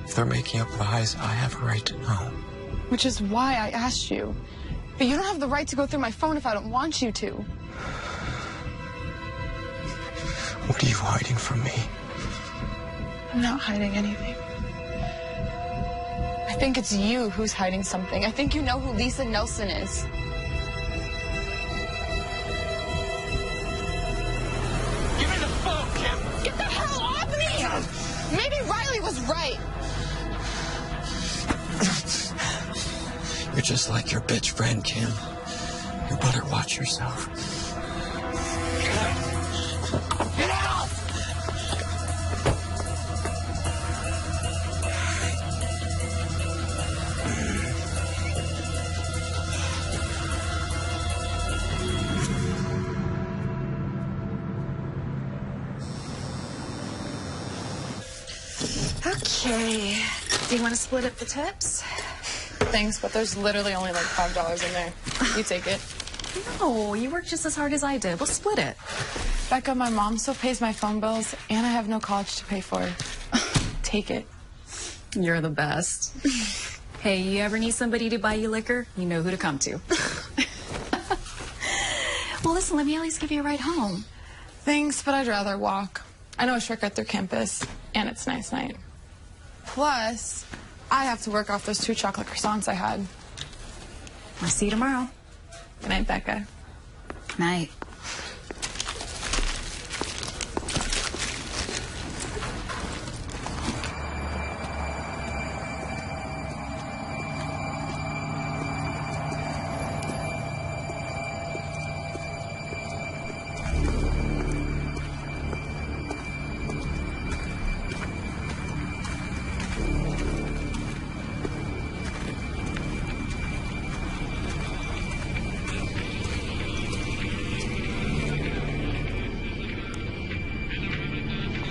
Speaker 7: if they're making up lies, I have a right to know.
Speaker 5: Which is why I asked you. But you don't have the right to go through my phone if I don't want you to.
Speaker 7: What are you hiding from me?
Speaker 5: I'm not hiding anything. I think it's you who's hiding something. I think you know who Lisa Nelson is.
Speaker 7: Give me the phone, Kim!
Speaker 5: Get the hell off me! Maybe Riley was right.
Speaker 7: You're just like your bitch friend, Kim. You better watch yourself. Get out!
Speaker 14: Okay. Do you want to split up the tips?
Speaker 5: Thanks, but there's literally only like $5 in there. You take it.
Speaker 14: No, you work just as hard as I did. We'll split it.
Speaker 5: Becca, my mom still pays my phone bills, and I have no college to pay for. Take it.
Speaker 14: You're the best. Hey, you ever need somebody to buy you liquor? You know who to come to. Well, listen, let me at least give you a ride home.
Speaker 5: Thanks, but I'd rather walk. I know a shortcut through campus, and it's nice night. Plus, I have to work off those 2 chocolate croissants I had.
Speaker 14: I'll see you tomorrow.
Speaker 5: Good night, Becca.
Speaker 14: Good night.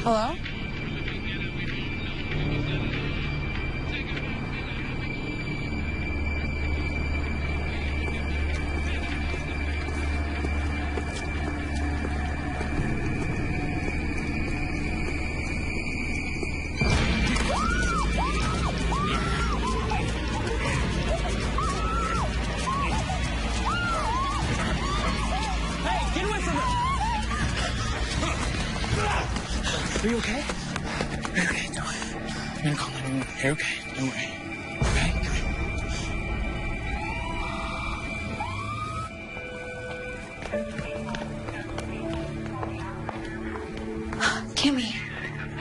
Speaker 5: Hello?
Speaker 9: Are you okay? Are you okay? Don't worry. I'm gonna call 911. You're okay. Don't worry. Okay? Come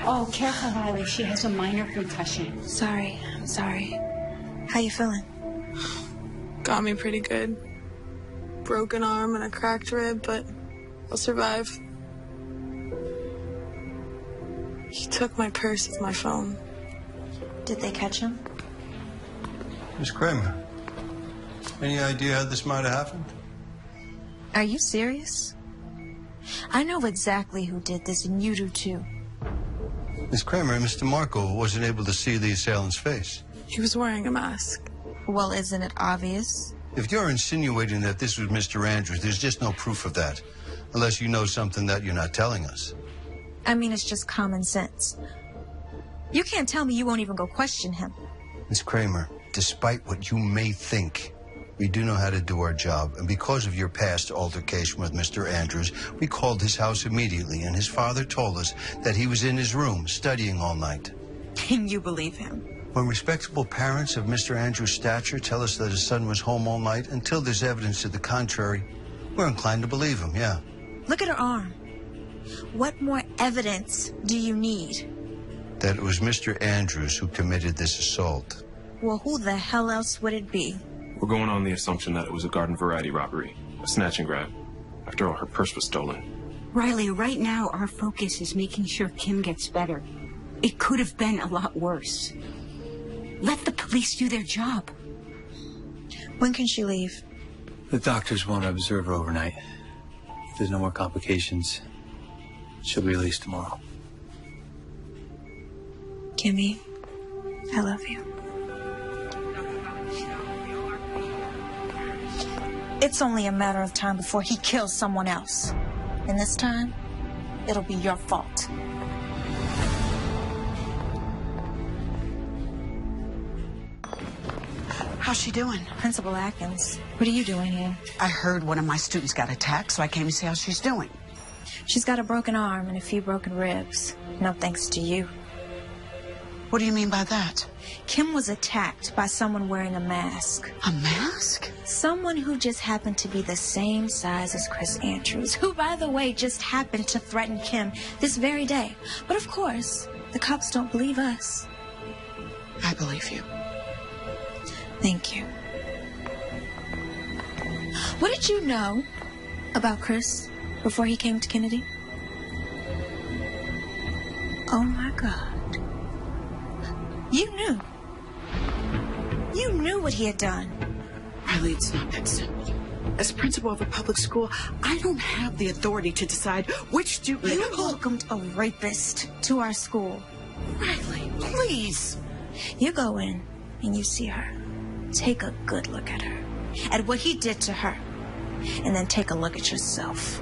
Speaker 15: Oh, careful, Riley. She has a minor concussion.
Speaker 6: Sorry. I'm sorry. How you feeling?
Speaker 5: Got me pretty good. Broken arm and a cracked rib, but I'll survive. He took my purse with my phone.
Speaker 6: Did they catch him?
Speaker 11: Miss Kramer, any idea how this might have happened?
Speaker 6: Are you serious? I know exactly who did this, and you do too.
Speaker 11: Miss Kramer, Mr. Marco wasn't able to see the assailant's face.
Speaker 5: He was wearing a mask.
Speaker 6: Well, isn't it obvious?
Speaker 11: If you're insinuating that this was Mr. Andrews, there's just no proof of that. Unless you know something that you're not telling us.
Speaker 6: I mean, it's just common sense. You can't tell me you won't even go question him.
Speaker 11: Miss Kramer, despite what you may think, we do know how to do our job. And because of your past altercation with Mr. Andrews, we called his house immediately. And his father told us that he was in his room studying all night.
Speaker 6: Can you believe him?
Speaker 11: When respectable parents of Mr. Andrews' stature tell us that his son was home all night, until there's evidence to the contrary, we're inclined to believe him, yeah.
Speaker 6: Look at her arm. What more evidence do you need?
Speaker 11: That it was Mr. Andrews who committed this assault.
Speaker 6: Well, who the hell else would it be?
Speaker 16: We're going on the assumption that it was a garden variety robbery, a snatch and grab. After all, her purse was stolen.
Speaker 15: Riley, right now our focus is making sure Kim gets better. It could have been a lot worse. Let the police do their job.
Speaker 6: When can she leave?
Speaker 12: The doctors want to observe her overnight. If there's no more complications, she'll be released tomorrow.
Speaker 6: Kimmy, I love you. It's only a matter of time before he kills someone else. And this time, it'll be your fault.
Speaker 3: How's she doing?
Speaker 6: Principal Atkins, what are you doing here?
Speaker 3: I heard one of my students got attacked, so I came to see how she's doing.
Speaker 6: She's got a broken arm and a few broken ribs. No thanks to you.
Speaker 3: What do you mean by that?
Speaker 6: Kim was attacked by someone wearing a mask.
Speaker 3: A mask?
Speaker 6: Someone who just happened to be the same size as Chris Andrews, who, by the way, just happened to threaten Kim this very day. But of course, the cops don't believe us.
Speaker 3: I believe you.
Speaker 6: Thank you. What did you know about Chris before he came to Kennedy? Oh my God. You knew. You knew what he had done.
Speaker 3: Riley, it's not that simple. As principal of a public school, I don't have the authority to decide which student...
Speaker 6: You welcomed a rapist to our school.
Speaker 3: Riley, please.
Speaker 6: You go in and you see her. Take a good look at her, at what he did to her, and then take a look at yourself.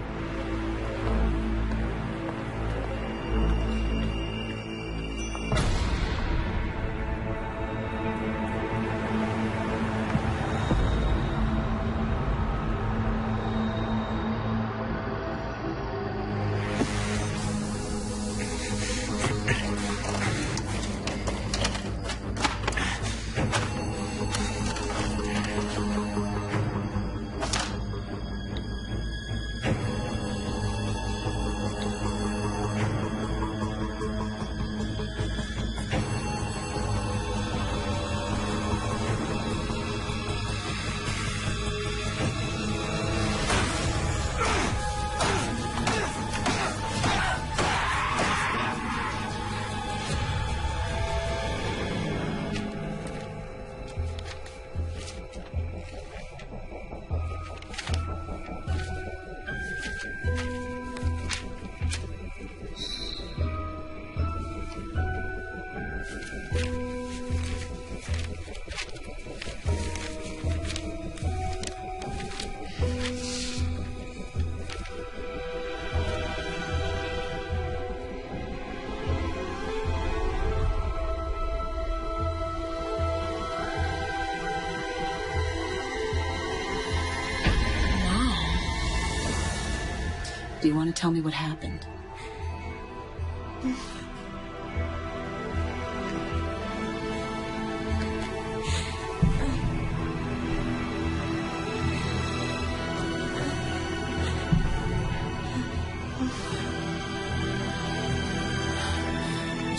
Speaker 15: Do you want to tell me what happened?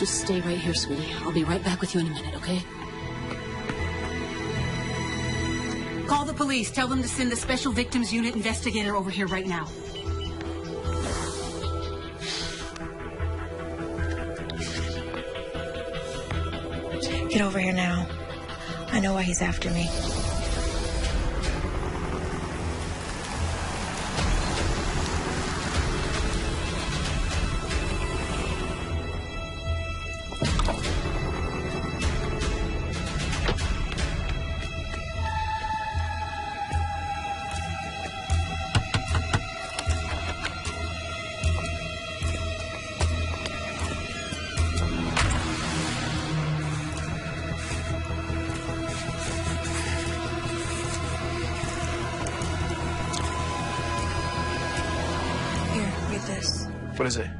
Speaker 17: Just stay right here, sweetie. I'll be right back with you in a minute, okay?
Speaker 3: Call the police. Tell them to send the Special Victims Unit investigator over here right now.
Speaker 6: Get over here now. I know why he's after me.
Speaker 9: What is it?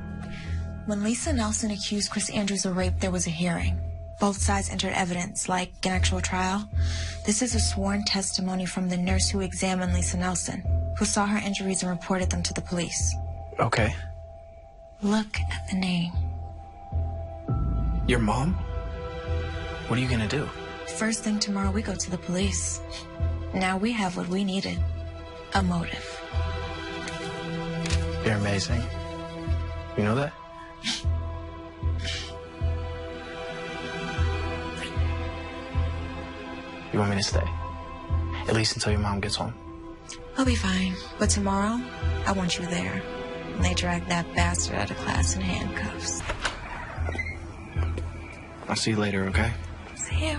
Speaker 6: When Lisa Nelson accused Chris Andrews of rape, there was a hearing. Both sides entered evidence, like an actual trial. This is a sworn testimony from the nurse who examined Lisa Nelson, who saw her injuries and reported them to the police.
Speaker 9: Okay.
Speaker 6: Look at the name.
Speaker 9: Your mom? What are you gonna do?
Speaker 6: First thing tomorrow, we go to the police. Now we have what we needed. A motive.
Speaker 9: You're amazing. You know that? You want me to stay? At least until your mom gets home.
Speaker 6: I'll be fine. But tomorrow, I want you there. And they drag that bastard out of class in handcuffs.
Speaker 9: I'll see you later, okay?
Speaker 6: See you.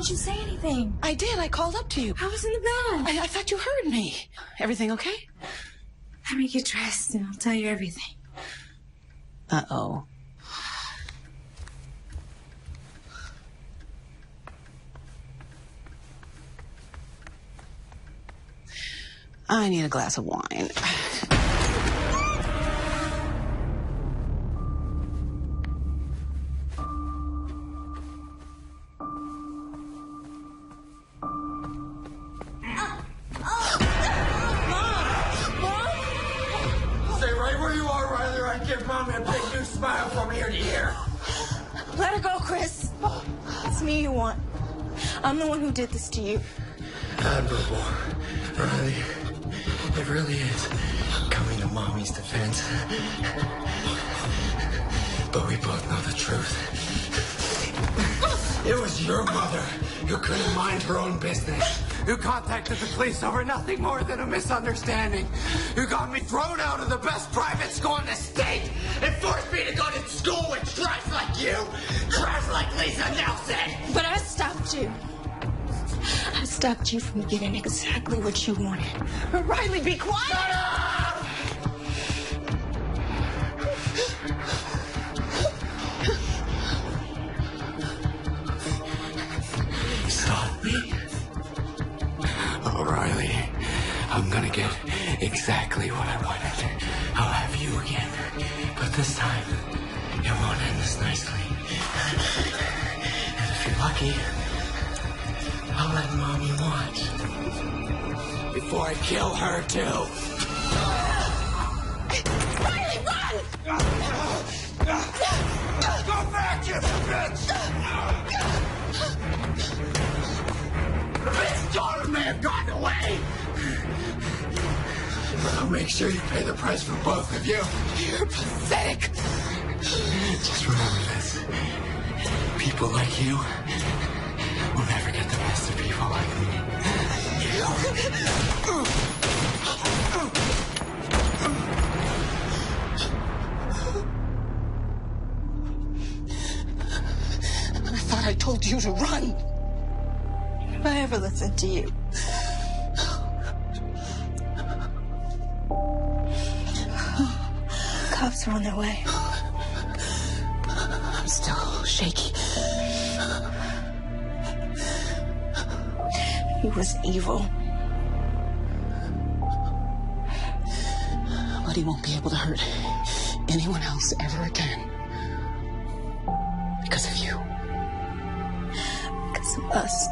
Speaker 6: Did you say anything?
Speaker 3: I did. I called up to you.
Speaker 6: I was in the bed.
Speaker 3: I thought you heard me. Everything okay?
Speaker 6: Let me get dressed and I'll tell you everything.
Speaker 3: Uh-oh. I need a glass of wine.
Speaker 6: Let her go, Chris. It's me you want.
Speaker 3: I'm the one who did this to you.
Speaker 7: Admirable, Riley. It really is coming to Mommy's defense. But we both know the truth. It was your mother who couldn't mind her own business, who contacted the police over nothing more than a misunderstanding, who got me thrown out of the best private school in the state and forced me to go to school with trash like you, trash like Lisa Nelson.
Speaker 3: But I stopped you. I stopped you from getting exactly what you wanted. Riley, be quiet!
Speaker 7: Shut up! Stop me. Oh, Riley, I'm gonna get exactly what I wanted. I'll have you again. But this time, it won't end this nicely. And if you're lucky, I'll let Mommy watch. Before I kill her, too.
Speaker 3: Riley, run!
Speaker 7: Go back, you bitch! This daughter may have gotten away! But I'll make sure you pay the price for both of you. You're pathetic. Just remember this. People like you will never get the best of people like me.
Speaker 3: I thought I told you to run. If I ever listened to you. Cops are on their way. I'm still shaky. He was evil. But he won't be able to hurt anyone else ever again. Because of you. Because of us.